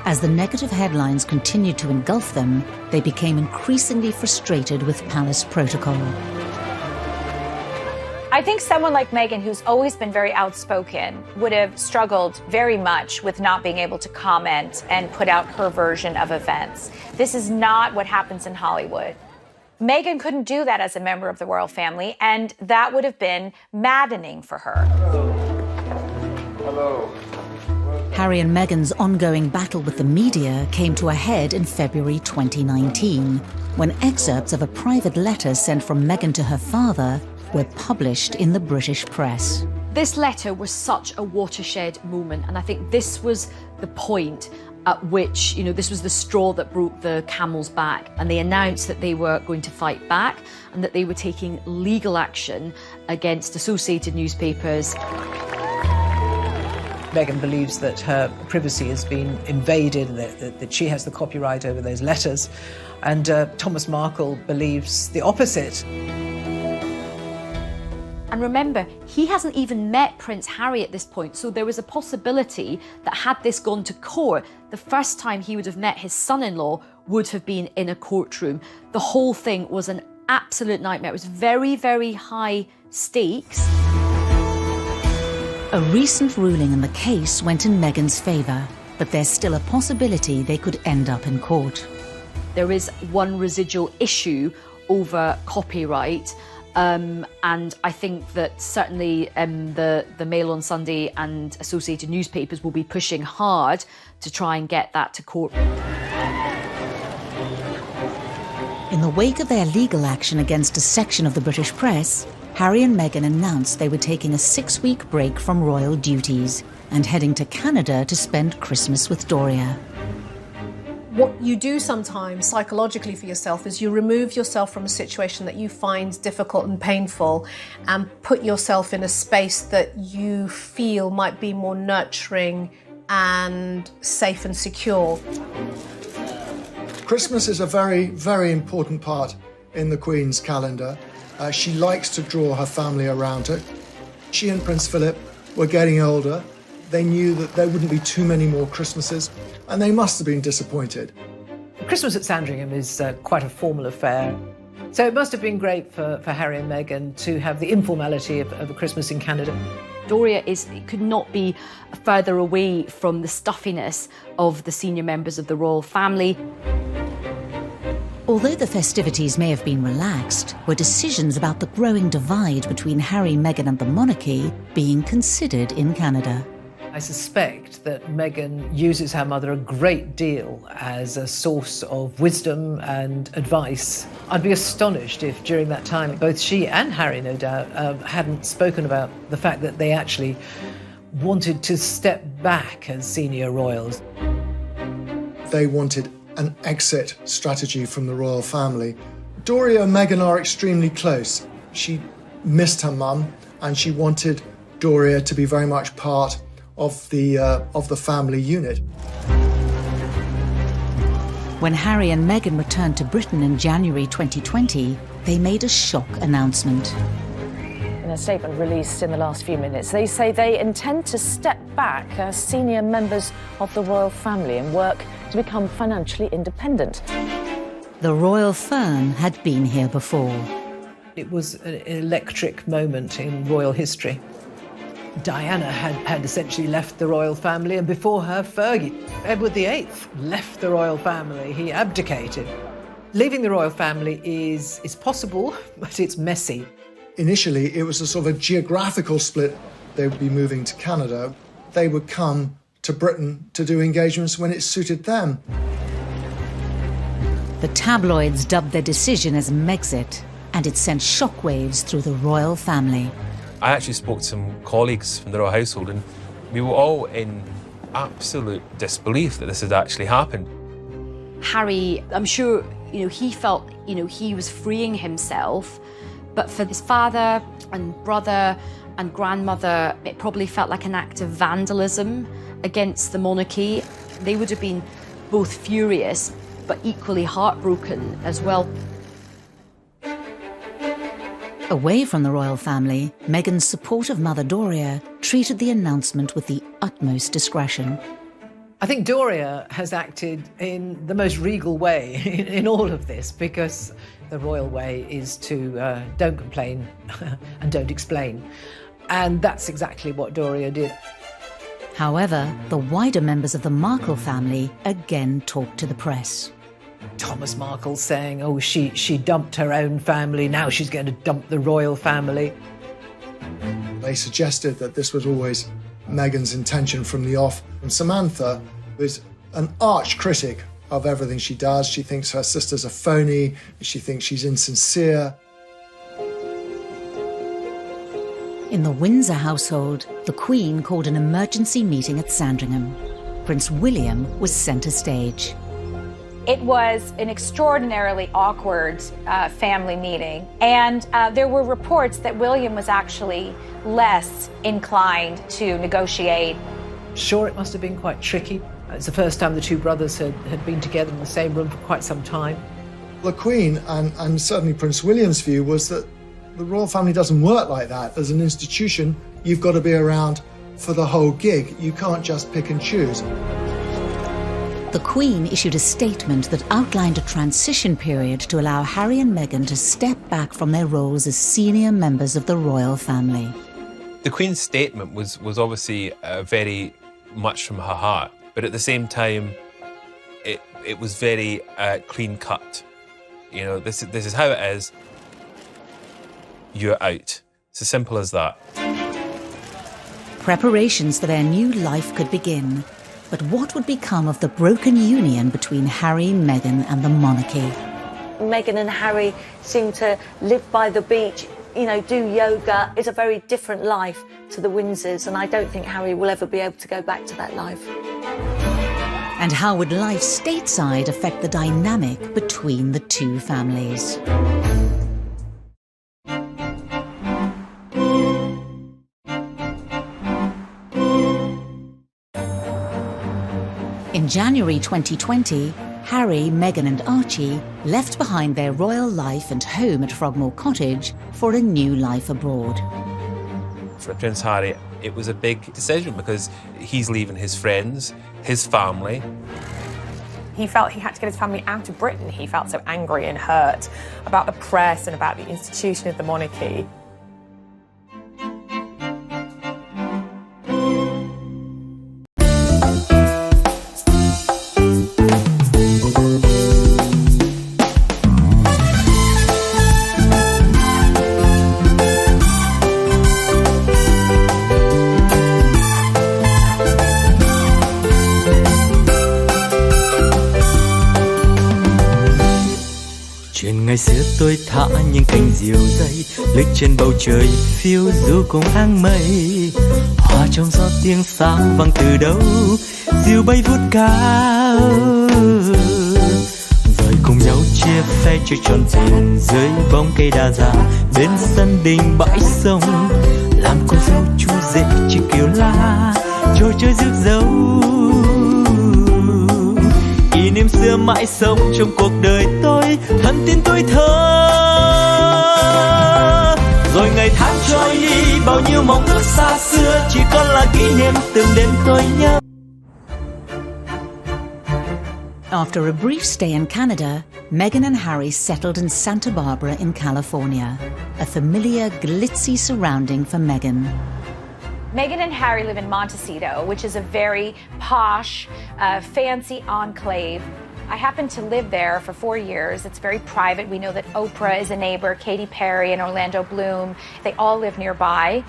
As the negative headlines continued to engulf them, they became increasingly frustrated with palace protocol. I think someone like Meghan, who's always been very outspoken, would have struggled very much with not being able to comment and put out her version of events. This is not what happens in Hollywood. Meghan couldn't do that as a member of the royal family, and that would have been maddening for her. Hello. Harry and Meghan's ongoing battle with the media came to a head in February 2019, when excerpts of a private letter sent from Meghan to her father were published in the British press. This letter was such a watershed moment, and I think this was the point at which, you know, this was the straw that broke the camel's back, and they announced that they were going to fight back and that they were taking legal action against associated newspapers. Meghan believes that her privacy has been invaded, that she has the copyright over those letters, and Thomas Markle believes the opposite. And remember, he hasn't even met Prince Harry at this point, so there was a possibility that had this gone to court, the first time he would have met his son-in-law would have been in a courtroom. The whole thing was an absolute nightmare. It was very, very high stakes. A recent ruling in the case went in Meghan's favour, but there's still a possibility they could end up in court. There is one residual issue over copyright, And I think that certainly the Mail on Sunday and associated newspapers will be pushing hard to try and get that to court. In the wake of their legal action against a section of the British press, Harry and Meghan announced they were taking a 6-week break from royal duties and heading to Canada to spend Christmas with Doria. What you do sometimes psychologically for yourself is you remove yourself from a situation that you find difficult and painful and put yourself in a space that you feel might be more nurturing and safe and secure. Christmas is a very, very important part in the Queen's calendar. She likes to draw her family around her. She and Prince Philip were getting older. They knew that there wouldn't be too many more Christmases, and they must have been disappointed. Christmas at Sandringham is quite a formal affair. So it must have been great for Harry and Meghan to have the informality of a Christmas in Canada. Doria could not be further away from the stuffiness of the senior members of the royal family. Although the festivities may have been relaxed, were decisions about the growing divide between Harry, Meghan and the monarchy being considered in Canada. I suspect that Meghan uses her mother a great deal as a source of wisdom and advice. I'd be astonished if during that time both she and Harry, no doubt, hadn't spoken about the fact that they actually wanted to step back as senior royals. They wanted an exit strategy from the royal family. Doria and Meghan are extremely close. She missed her mum and she wanted Doria to be very much part of the family unit. When Harry and Meghan returned to Britain in January 2020, they made a shock announcement. In a statement released in the last few minutes, they say they intend to step back as senior members of the royal family and work to become financially independent. The royal firm had been here before. It was an electric moment in royal history. Diana had essentially left the royal family, and before her, Fergie. Edward VIII left the royal family. He abdicated. Leaving the royal family is possible, but it's messy. Initially, it was a sort of a geographical split. They would be moving to Canada. They would come to Britain to do engagements when it suited them. The tabloids dubbed their decision as Megxit, and it sent shockwaves through the royal family. I actually spoke to some colleagues from the royal household, and we were all in absolute disbelief that this had actually happened. Harry, I'm sure, he felt, he was freeing himself, but for his father and brother and grandmother, it probably felt like an act of vandalism against the monarchy. They would have been both furious, but equally heartbroken as well. Away from the royal family, Meghan's supportive mother Doria treated the announcement with the utmost discretion. I think Doria has acted in the most regal way in all of this, because the royal way is to don't complain and don't explain. And that's exactly what Doria did. However, the wider members of the Markle family again talked to the press. Thomas Markle saying, oh, she dumped her own family, now she's going to dump the royal family. They suggested that this was always Meghan's intention from the off. And Samantha was an arch critic of everything she does. She thinks her sister's a phony. She thinks she's insincere. In the Windsor household, the Queen called an emergency meeting at Sandringham. Prince William was centre stage. It was an extraordinarily awkward family meeting, and there were reports that William was actually less inclined to negotiate. Sure, it must have been quite tricky. It's the first time the two brothers had been together in the same room for quite some time. The Queen, and certainly Prince William's view, was that the royal family doesn't work like that. As an institution, you've got to be around for the whole gig. You can't just pick and choose. The Queen issued a statement that outlined a transition period to allow Harry and Meghan to step back from their roles as senior members of the royal family. The Queen's statement was obviously very much from her heart, but at the same time, it was very clean cut. This is how it is. you're out. It's as simple as that. Preparations for their new life could begin. But what would become of the broken union between Harry, Meghan and the monarchy? Meghan and Harry seem to live by the beach, you know, do yoga. It's a very different life to the Windsors, and I don't think Harry will ever be able to go back to that life. And how would life stateside affect the dynamic between the two families? In January 2020, Harry, Meghan and Archie left behind their royal life and home at Frogmore Cottage for a new life abroad. For Prince Harry, it was a big decision because he's leaving his friends, his family. He felt he had to get his family out of Britain. He felt so angry and hurt about the press and about the institution of the monarchy. Ngày xưa tôi thả những cành diều dây lướt trên bầu trời phiêu du cùng áng mây, hòa trong gió tiếng sáo vang từ đâu diều bay vút cao, rồi cùng nhau chia phe chơi tròn tiền dưới bóng cây đa già bên sân đình bãi sông, làm cô dâu chú rể chiếc kiều la trò chơi rước dâu. Kỷ niệm xưa mãi sống trong cuộc đời tôi, hẳn tin tôi thơ. Rồi ngày tháng trôi đi, bao nhiêu mong ước xa xưa chỉ còn là kỷ niệm từng đêm tôi nhớ. After a brief stay in Canada, Meghan and Harry settled in Santa Barbara in California, a familiar, glitzy surrounding for Meghan. Meghan and Harry live in Montecito, which is a very posh, fancy enclave. I happened to live there for 4 years. It's very private. We know that Oprah is a neighbor, Katy Perry and Orlando Bloom. They all live nearby.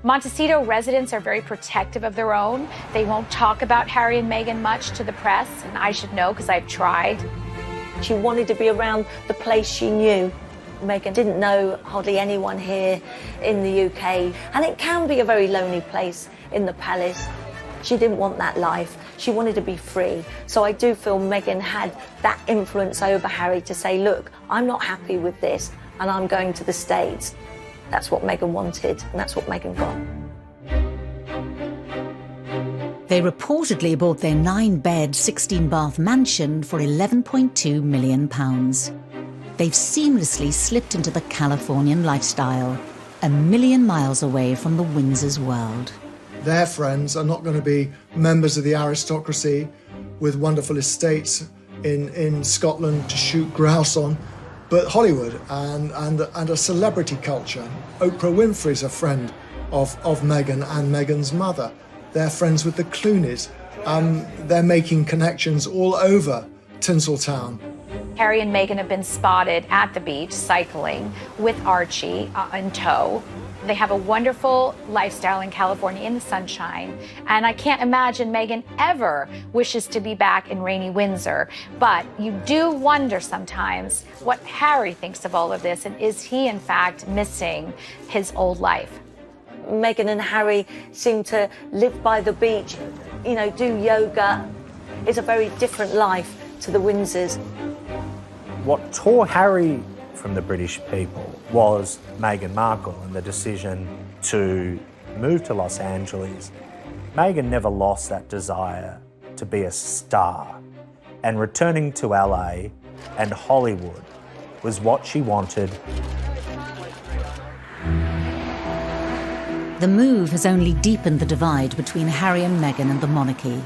Montecito residents are very protective of their own. They won't talk about Harry and Meghan much to the press, and I should know because I've tried. She wanted to be around the place she knew. Meghan didn't know hardly anyone here in the UK, and it can be a very lonely place in the palace. She didn't want that life. She wanted to be free. So I do feel Meghan had that influence over Harry to say, look, I'm not happy with this, and I'm going to the States. That's what Meghan wanted, and that's what Meghan got. They reportedly bought their 9-bed, 16-bath mansion for £11.2 million. They've seamlessly slipped into the Californian lifestyle, a million miles away from the Windsors' world. Their friends are not going to be members of the aristocracy with wonderful estates in Scotland to shoot grouse on, but Hollywood and a celebrity culture. Oprah Winfrey's a friend of Meghan and Meghan's mother. They're friends with the Clooneys. They're making connections all over Tinseltown. Harry and Meghan have been spotted at the beach cycling with Archie in tow. They have a wonderful lifestyle in California in the sunshine, and I can't imagine Meghan ever wishes to be back in rainy Windsor. But you do wonder sometimes what Harry thinks of all of this, and is he in fact missing his old life? Meghan and Harry seem to live by the beach, you know, do yoga. It's a very different life to the Windsors. What tore Harry from the British people was Meghan Markle and the decision to move to Los Angeles. Meghan never lost that desire to be a star, and returning to LA and Hollywood was what she wanted. The move has only deepened the divide between Harry and Meghan and the monarchy.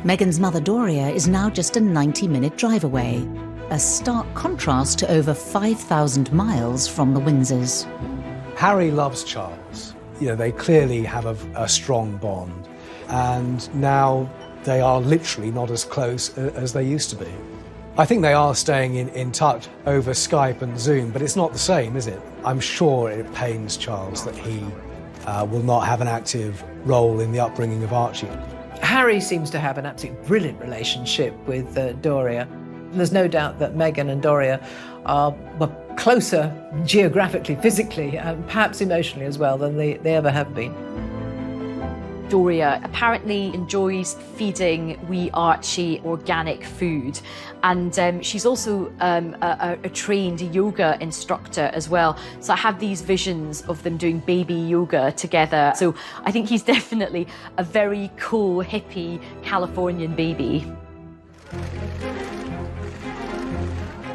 Meghan's mother Doria is now just a 90-minute drive away, a stark contrast to over 5,000 miles from the Windsors. Harry loves Charles. You know, they clearly have a strong bond, and now they are literally not as close as they used to be. I think they are staying in touch over Skype and Zoom, but it's not the same, is it? I'm sure it pains Charles that he will not have an active role in the upbringing of Archie. Harry seems to have an absolutely brilliant relationship with Doria. There's no doubt that Meghan and Doria are closer geographically, physically, and perhaps emotionally as well than they ever have been. Doria apparently enjoys feeding wee Archie organic food, and she's also a trained yoga instructor as well. So I have these visions of them doing baby yoga together. So I think he's definitely a very cool, hippie Californian baby.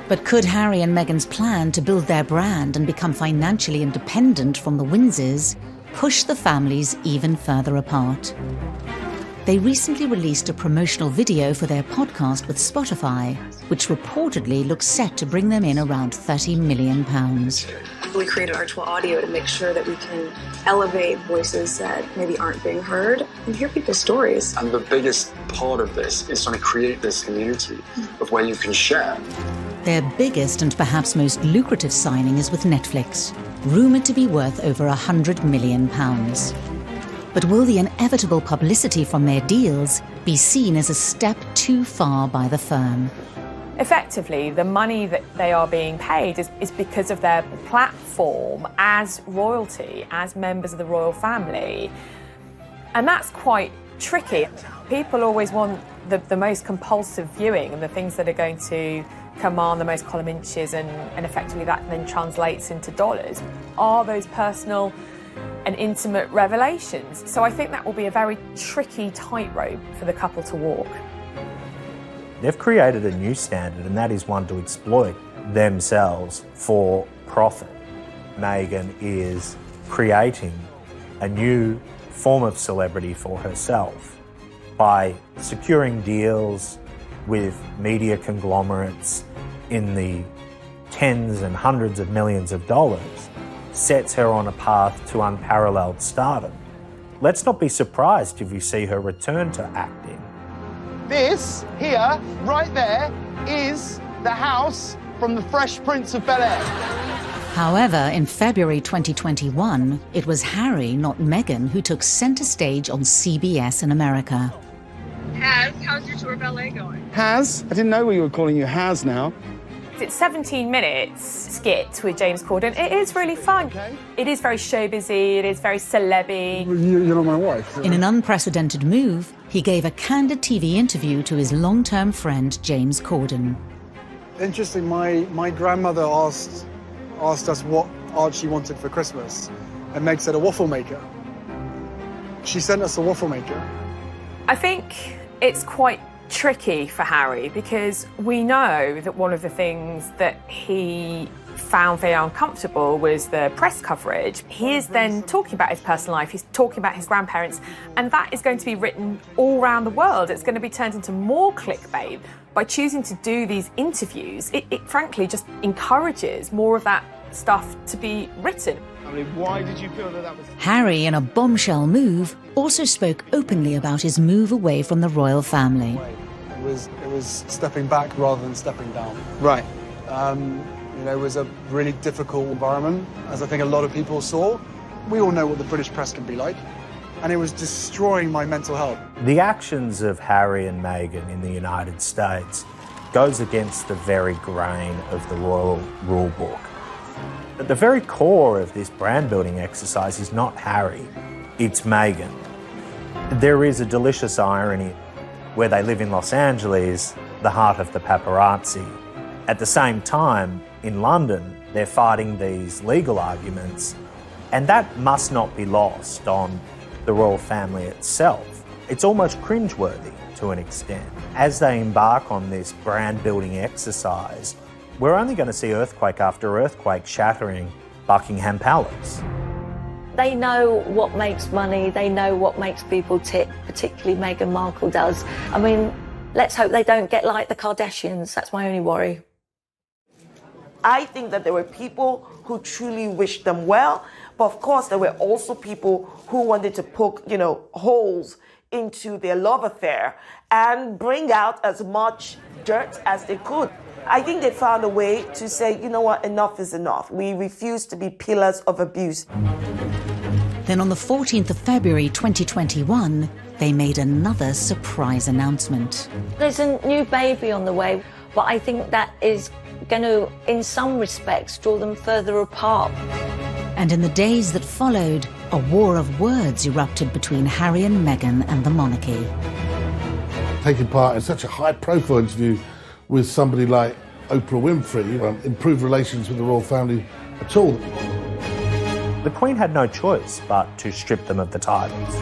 But could Harry and Meghan's plan to build their brand and become financially independent from the Windsors push the families even further apart? They recently released a promotional video for their podcast with Spotify, which reportedly looks set to bring them in around £30 million. We created Archwell Audio to make sure that we can elevate voices that maybe aren't being heard and hear people's stories. And the biggest part of this is trying to create this community of where you can share. Their biggest and perhaps most lucrative signing is with Netflix, rumoured to be worth over £100 million. But will the inevitable publicity from their deals be seen as a step too far by the firm? Effectively, the money that they are being paid is because of their platform as royalty, as members of the royal family. And that's quite tricky. People always want the most compulsive viewing and the things that are going to command the most column inches, and effectively that then translates into dollars. Are those personal and intimate revelations? So I think that will be a very tricky tightrope for the couple to walk. They've created a new standard, and that is one to exploit themselves for profit. Meghan is creating a new form of celebrity for herself by securing deals with media conglomerates in the tens and hundreds of millions of dollars, sets her on a path to unparalleled stardom. Let's not be surprised if you see her return to acting. This here, right there, is the house from the Fresh Prince of Bel-Air. However, in February 2021, it was Harry, not Meghan, who took centre stage on CBS in America. How's your tour of LA going? Haz? I didn't know we were calling you Haz now. It's 17 minutes skit with James Corden. It is really fun. It is very showbizy, it is very celeb-y. You're not my wife. In an unprecedented move, he gave a candid TV interview to his long-term friend James Corden. Interesting, my grandmother asked us what Archie wanted for Christmas, and Meg said a waffle maker. She sent us a waffle maker. I think it's quite tricky for Harry because we know that one of the things that he found very uncomfortable was the press coverage. He is then talking about his personal life, he's talking about his grandparents, and that is going to be written all around the world. It's going to be turned into more clickbait. By choosing to do these interviews, it frankly just encourages more of that stuff to be written. I mean, why did you feel that was... Harry, in a bombshell move, also spoke openly about his move away from the royal family. It was stepping back rather than stepping down. Right. It was a really difficult environment, as I think a lot of people saw. We all know what the British press can be like, and it was destroying my mental health. The actions of Harry and Meghan in the United States goes against the very grain of the royal rule book. At the very core of this brand building exercise is not Harry, it's Meghan. There is a delicious irony where they live in Los Angeles, the heart of the paparazzi. At the same time, in London, they're fighting these legal arguments, and that must not be lost on the royal family itself. It's almost cringeworthy to an extent. As they embark on this brand building exercise, we're only going to see earthquake after earthquake shattering Buckingham Palace. They know what makes money, they know what makes people tick, particularly Meghan Markle does. I mean, let's hope they don't get like the Kardashians, that's my only worry. I think that there were people who truly wished them well, but of course there were also people who wanted to poke, holes into their love affair and bring out as much dirt as they could. I think they found a way to say, you know what, enough is enough. We refuse to be pillars of abuse. Then on the 14th of February 2021, they made another surprise announcement. There's a new baby on the way, but I think that is going to, in some respects, draw them further apart. And in the days that followed, a war of words erupted between Harry and Meghan and the monarchy. Taking part in such a high-profile interview with somebody like Oprah Winfrey, improved relations with the royal family at all. The Queen had no choice but to strip them of the titles.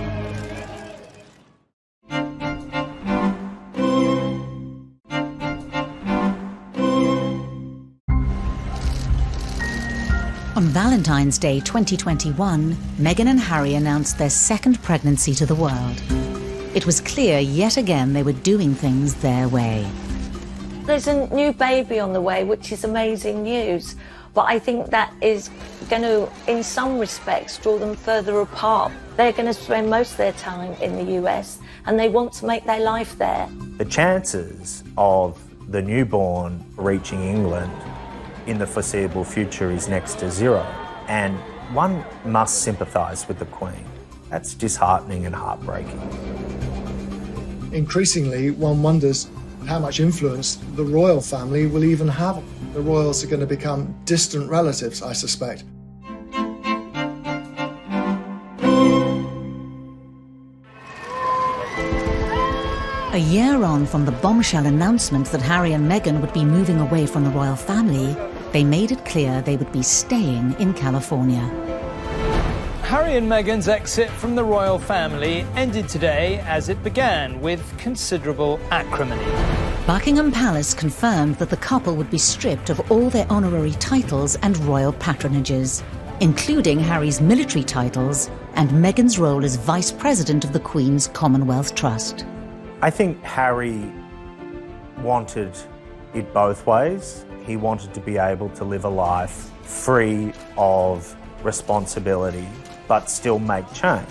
On Valentine's Day 2021, Meghan and Harry announced their second pregnancy to the world. It was clear yet again they were doing things their way. There's a new baby on the way, which is amazing news, but I think that is going to, in some respects, draw them further apart. They're going to spend most of their time in the US, and they want to make their life there. The chances of the newborn reaching England in the foreseeable future is next to zero, and one must sympathise with the Queen. That's disheartening and heartbreaking. Increasingly, one wonders how much influence the royal family will even have. The royals are going to become distant relatives, I suspect. A year on from the bombshell announcement that Harry and Meghan would be moving away from the royal family, they made it clear they would be staying in California. Harry and Meghan's exit from the royal family ended today as it began, with considerable acrimony. Buckingham Palace confirmed that the couple would be stripped of all their honorary titles and royal patronages, including Harry's military titles and Meghan's role as Vice President of the Queen's Commonwealth Trust. I think Harry wanted it both ways. He wanted to be able to live a life free of responsibility, but still make change.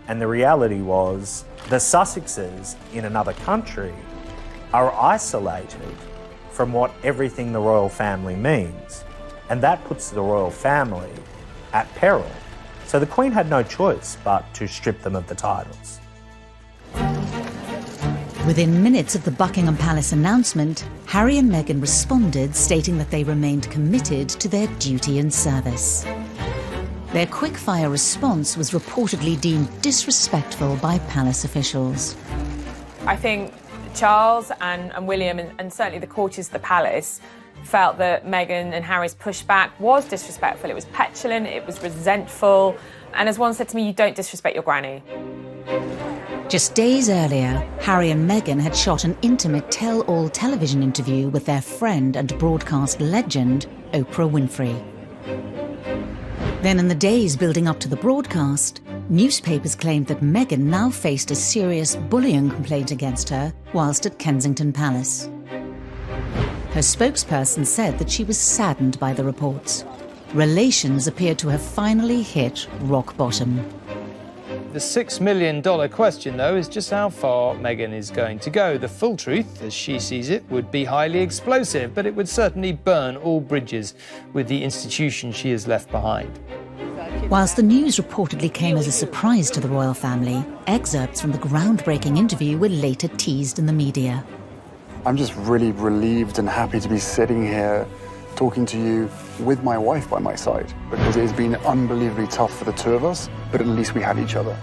And the reality was, the Sussexes in another country are isolated from what everything the royal family means. And that puts the royal family at peril. So the Queen had no choice but to strip them of the titles. Within minutes of the Buckingham Palace announcement, Harry and Meghan responded, stating that they remained committed to their duty and service. Their quick-fire response was reportedly deemed disrespectful by palace officials. I think Charles and William, and certainly the courtiers of the palace, felt that Meghan and Harry's pushback was disrespectful. It was petulant, it was resentful, and as one said to me, you don't disrespect your granny. Just days earlier, Harry and Meghan had shot an intimate tell-all television interview with their friend and broadcast legend, Oprah Winfrey. Then in the days building up to the broadcast, newspapers claimed that Meghan now faced a serious bullying complaint against her whilst at Kensington Palace. Her spokesperson said that she was saddened by the reports. Relations appeared to have finally hit rock bottom. The $6 million question, though, is just how far Meghan is going to go. The full truth, as she sees it, would be highly explosive, but it would certainly burn all bridges with the institution she has left behind. Whilst the news reportedly came as a surprise to the royal family, excerpts from the groundbreaking interview were later teased in the media. I'm just really relieved and happy to be sitting here talking to you with my wife by my side, because it has been unbelievably tough for the two of us, but at least we have each other.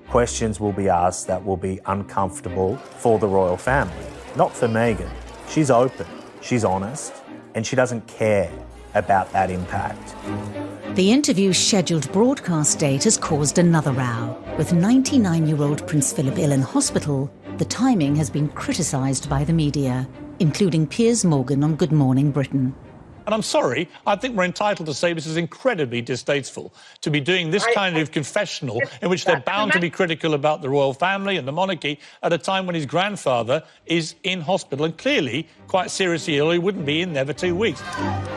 Questions will be asked that will be uncomfortable for the royal family, not for Meghan. She's open, she's honest, and she doesn't care about that impact. The interview's scheduled broadcast date has caused another row. With 99-year-old Prince Philip ill in hospital, the timing has been criticised by the media, including Piers Morgan on Good Morning Britain. And I'm sorry, I think we're entitled to say this is incredibly distasteful, to be doing this kind of confessional in which they're bound to be critical about the royal family and the monarchy at a time when his grandfather is in hospital and clearly quite seriously ill. He wouldn't be in there for 2 weeks.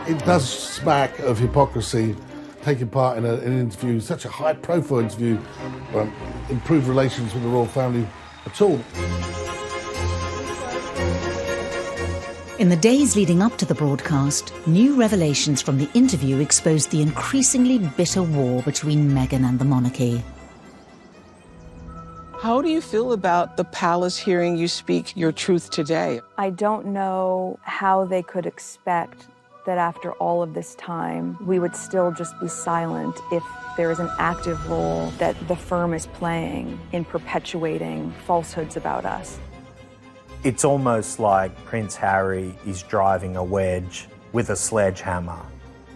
It does smack of hypocrisy taking part in an interview, such a high-profile interview, improved relations with the royal family at all. In the days leading up to the broadcast, new revelations from the interview exposed the increasingly bitter war between Meghan and the monarchy. How do you feel about the palace hearing you speak your truth today? I don't know how they could expect that after all of this time, we would still just be silent if there is an active role that the firm is playing in perpetuating falsehoods about us. It's almost like Prince Harry is driving a wedge with a sledgehammer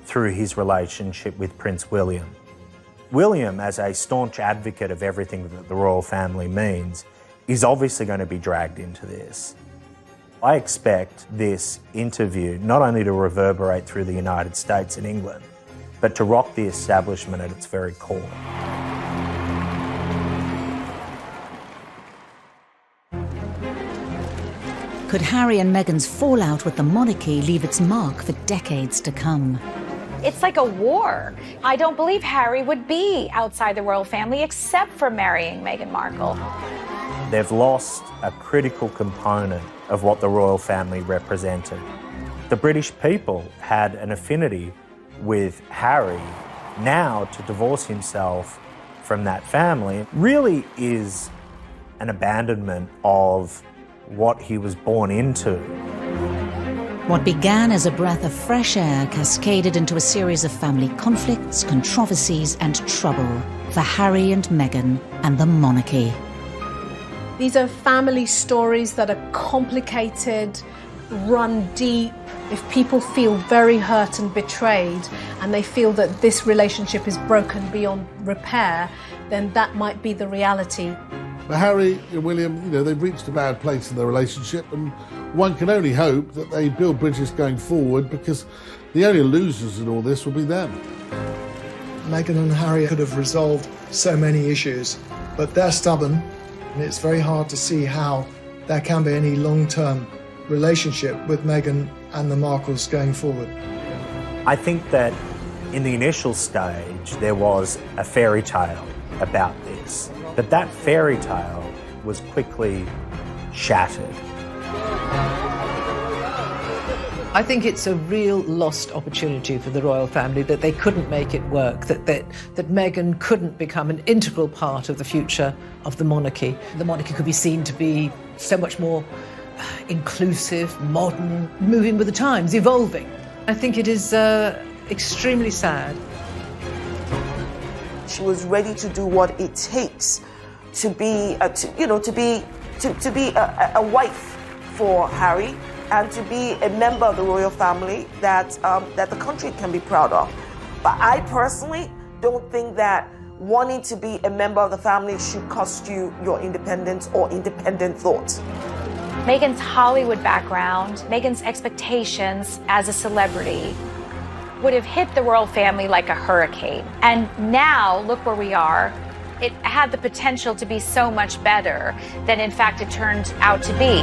through his relationship with Prince William. William, as a staunch advocate of everything that the royal family means, is obviously going to be dragged into this. I expect this interview not only to reverberate through the United States and England, but to rock the establishment at its very core. Could Harry and Meghan's fallout with the monarchy leave its mark for decades to come? It's like a war. I don't believe Harry would be outside the royal family except for marrying Meghan Markle. They've lost a critical component of what the royal family represented. The British people had an affinity with Harry. Now, to divorce himself from that family really is an abandonment of what he was born into. What began as a breath of fresh air cascaded into a series of family conflicts, controversies, and trouble for Harry and Meghan and the monarchy. These are family stories that are complicated, run deep. If people feel very hurt and betrayed, and they feel that this relationship is broken beyond repair, then that might be the reality. But Harry and William, they've reached a bad place in their relationship, and one can only hope that they build bridges going forward, because the only losers in all this will be them. Meghan and Harry could have resolved so many issues, but they're stubborn, and it's very hard to see how there can be any long-term relationship with Meghan and the Markles going forward. I think that in the initial stage there was a fairy tale about this, but that fairy tale was quickly shattered. I think it's a real lost opportunity for the royal family that they couldn't make it work, that Meghan couldn't become an integral part of the future of the monarchy. The monarchy could be seen to be so much more inclusive, modern, moving with the times, evolving. I think it is extremely sad. She was ready to do what it takes to be, to be a wife for Harry, and to be a member of the royal family that the country can be proud of. But I personally don't think that wanting to be a member of the family should cost you your independence or independent thought. Meghan's Hollywood background, Meghan's expectations as a celebrity would have hit the royal family like a hurricane. And now, look where we are. It had the potential to be so much better than in fact it turned out to be.